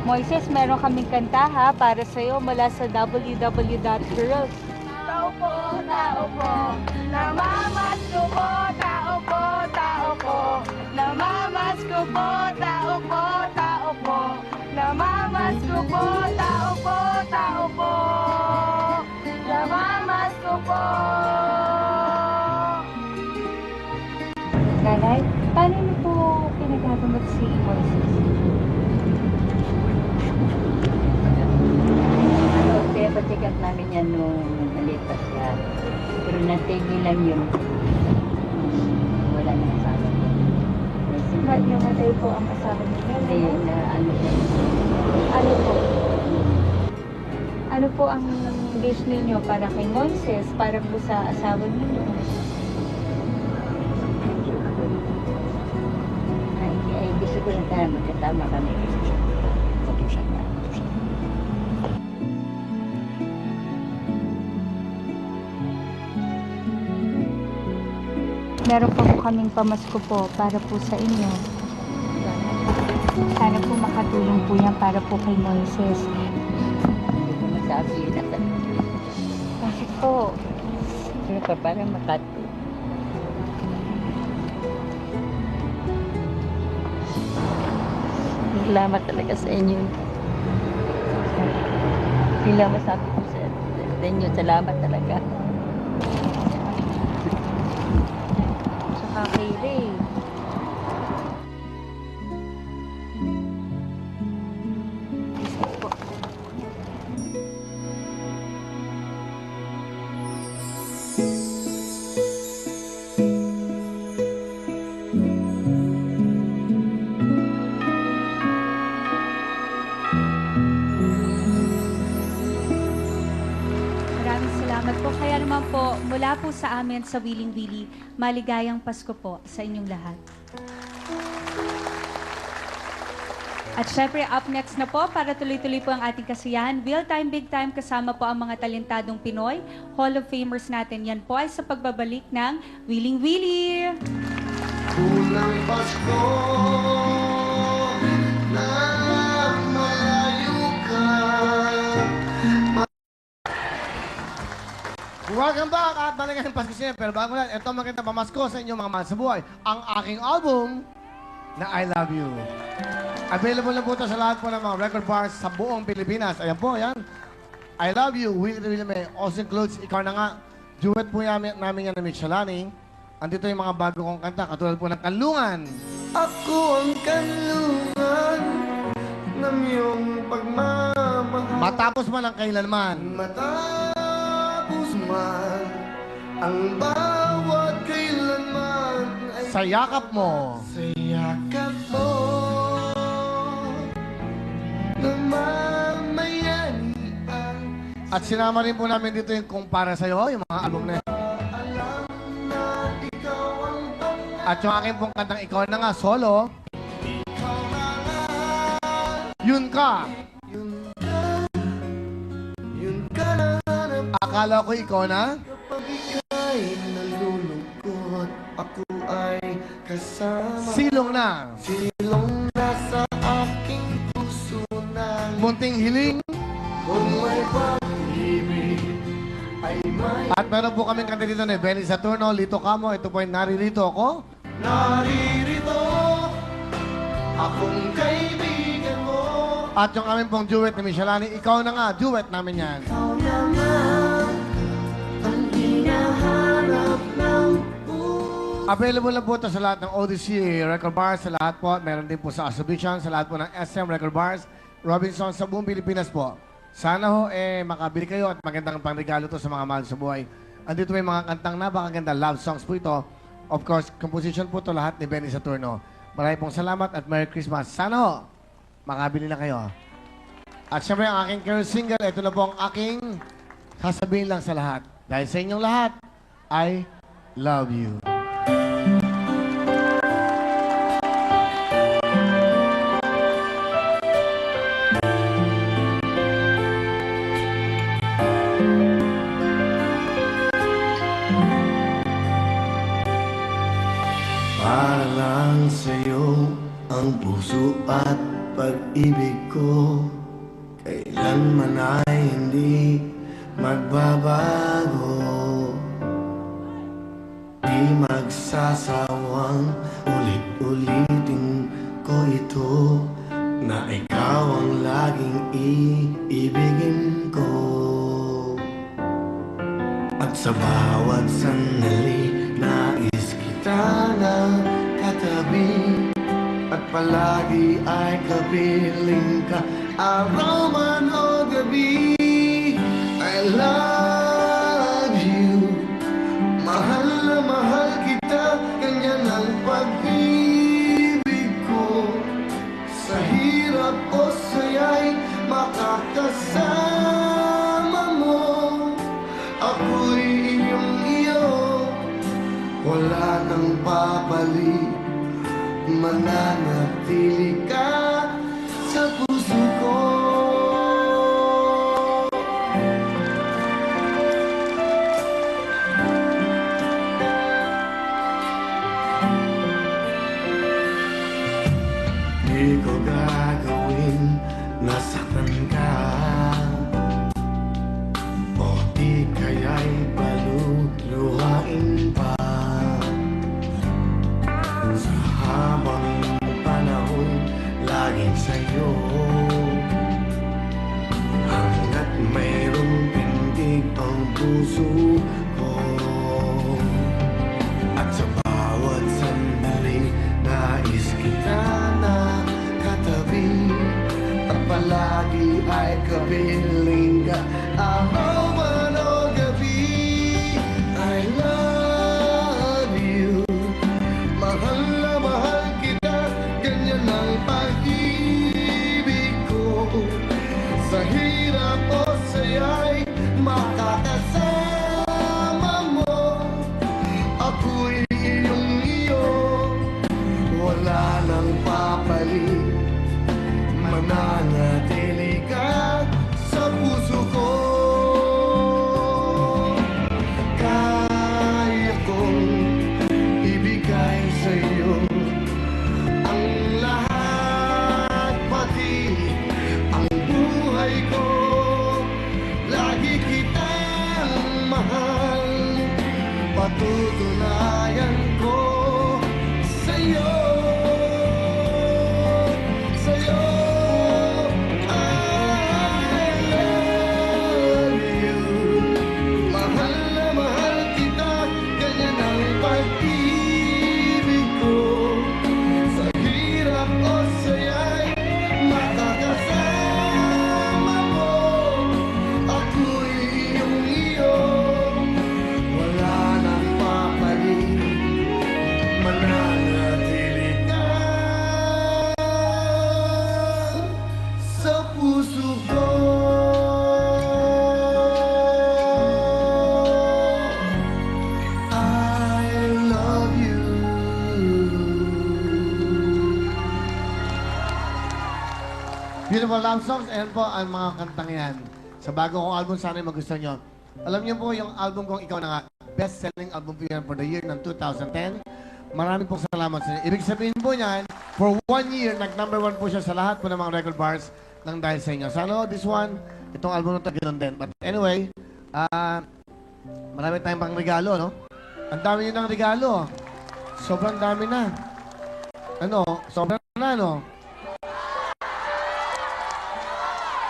Moises, meron kaming kanta ha para sa'yo mula sa www.girls. Tao po, namamas ko po, tao po, tao po. Namamas ko po, tao po, tao po. Namamas ko po, tao po, tao po. Namamas ko po. Nanay, paano niyo po pinagkakamot si Moises? Check up namin yan nung nalipas siya. Pero natigil lang yun. Wala na asawa niya. Namatay po ang asawa niya. Hindi na ano siya. Ano po? Ano po ang wish ninyo para kay Moises, para po sa asawa ninyo? Ay, gusto ko lang sana magkatama kami. Meron po kaming pamasko po para po sa inyo. Sana po makatulong po yan para po kay Moises. Hindi ko masabi yun at Bakit po? pero pa parang makatulong. Salamat talaga sa inyo. Salamat sabi ko sa inyo. Salamat talaga. Saka kay Ray. Salamat po. Kaya naman po, mula po sa amin sa Willing Willie, maligayang Pasko po sa inyong lahat. At syempre, up next na po, para tuloy-tuloy po ang ating kasiyahan, Real Time, Big Time, kasama po ang mga talentadong Pinoy, Hall of Famers natin. Yan po ay sa pagbabalik ng Willing Willie! Unang Pasko na malayo ka. Welcome back at maligayang Pasko sa inyo. Pero bago lang, ito maganda pamasko sa inyong mga mahal sa buhay. Ang aking album na I Love You. Available na po ito sa lahat po ng mga record bars sa buong Pilipinas. Ayan po, ayan. I Love You, Willie May. Also includes Ikaw Na Nga. Duet po namin yan na Mitch Shalani. Andito yung mga bago kong kanta, katulad po ng Kanlungan. Ako ang kanlungan ng iyong pagmamahal. Matapos man ang kailanman. Matapos man ang bawat kailanman ay Sa yakap mo. sa yakap mo namamayanian. At sinama rin po namin dito yung Kung Para Sa'yo, yung mga album na yun. Alam na ikaw ang At yung aking pong kantang Ikaw Na Nga, solo. Yun ka. yun ka na hanap. Akala ko ikaw na. Kapag ika'y nalulungkot, ako ay kasama. Silong na. Silong na sa aking puso na Munting hiling. kung may pag-ibig ay may At meron po kaming kanta dito ni Benny Saturno, Lito Kamo. Ito po yung Naririto Ako. naririto. Akong kaibigan mo. At yung aming pong duet ni Michelani, Ikaw Na Nga, duet namin yan. Ikaw naman ang hinahanap ng puso. Available na po ito sa lahat ng Odyssey Record Bars, sa lahat po. Meron din po sa Asubican, sa lahat po ng SM Record Bars, Robinson, sa buong Pilipinas po. Sana ho, makabili kayo at magandang pangregalo to sa mga mahal sa buhay. Andito may mga kantang napakaganda, love songs po ito. Of course, composition po ito lahat ni Benny Saturno. Maraming pong salamat at Merry Christmas. Sana ho, makabili na kayo. At syempre, ang aking career single, ito na po ang aking sasabihin lang sa lahat. Dahil sa inyong lahat, I love you. Para lang sa'yo ang puso at pag-ibig ko, kailanman ay hindi magbabago. Di magsasawang ulit-ulitin ko ito, na ikaw ang laging iibigin ko. At sa bawat sandali, nais kita na katabi, at palagi ay kapiling ka, araw man o gabi. I love you, mahal na mahal kita, ganyan ang pag-ibig ko. Sa hirap o saya'y makakasama mo, ako'y iyong iyo, wala nang papalit, mananatili ka sa puso ko. Di ko gagawin na saktan ka, o di kaya'y paluluhain pa. Sa habang panahon, laging sa'yo, hanggat mayroong pintig ang puso ko. At sa bawat sandali, nais kita na katabi, at palagi ay kapiling ka, araw man o gabi. I love you, mahal na mahal kita, ganyan ang pag-ibig ko. Sa hirap o saya'y makakasama mo, ako'y iyong iyo, wala nang papalit, mananatili ka sa puso Beautiful love songs. Ayan po ang mga kantang yan. Sa bago kong album, sana magustuhan nyo. Alam niyo po, yung album kong Ikaw Na Nga, best-selling album po yan for the year ng 2010. Maraming pong salamat sa inyo. Ibig sabihin po niyan, for 1 year, nag-number 1 po siya sa lahat po ng mga record bars ng dahil sa inyo. Sana this one, itong album na ito, ganoon din. But anyway, marami tayong pang regalo, no? Ang dami nyo ng regalo. Sobrang dami na. Ano? Sobrang na, no?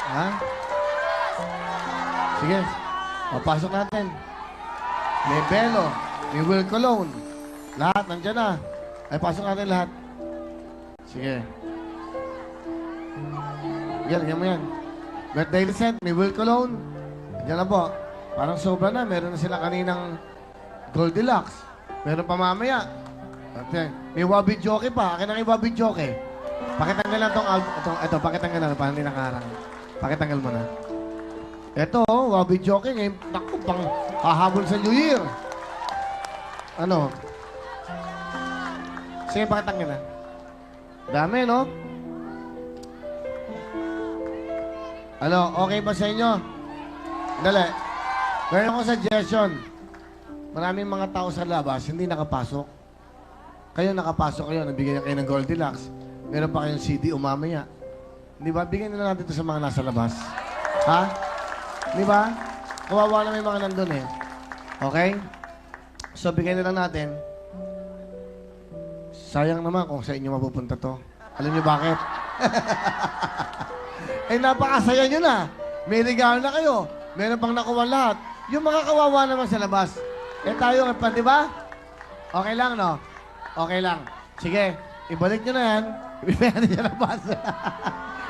Ha? Sige. Papasok natin. May Belo. May Will Cologne. Lahat, nandyan na. Ay, pasok natin lahat. Sige. Yan mo yan. Birthday recent, may Will Cologne. Diyan na po. Parang sobra na. Meron na sila kaninang Goldilocks. Meron pa mamaya. Okay. May Wabi Jockey pa. Akin na yung Wabi Jockey. Pakitanggal na ito, pakitanggal na. Parang hindi nakarang. Pakitanggal mo na. Ito, Wabi Jockey. Ngayon, naku, pang hahabol sa New Year. Ano? Sige, pakitanggal na. Dami, no? Ano, okay ba sa inyo? Dali. Meron akong suggestion. Maraming mga tao sa labas, hindi nakapasok. Kayo nakapasok kayo, nabigyan kayo ng Goldilocks. Meron pa kayong CD umamaya. Di ba? Bigyan na natin ito sa mga nasa labas. Ha? Di ba? Kawawa na may mga nandun eh. Okay? So, bigyan na lang natin. Sayang naman kung sa inyo mapupunta to. Alam niyo bakit? Eh, napakasaya nyo na. May regalo na kayo. Meron pang nakuha lahat. Yung mga kawawa naman sa labas. Eh, tayo, di ba? Okay lang, no? Okay lang. Sige, ibalik nyo na yan. Ibigay natin sa labas.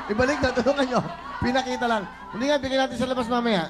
Ibalik na, tulungan nyo. Pinakita lang. Hindi nga, bigyan natin sa labas mamaya.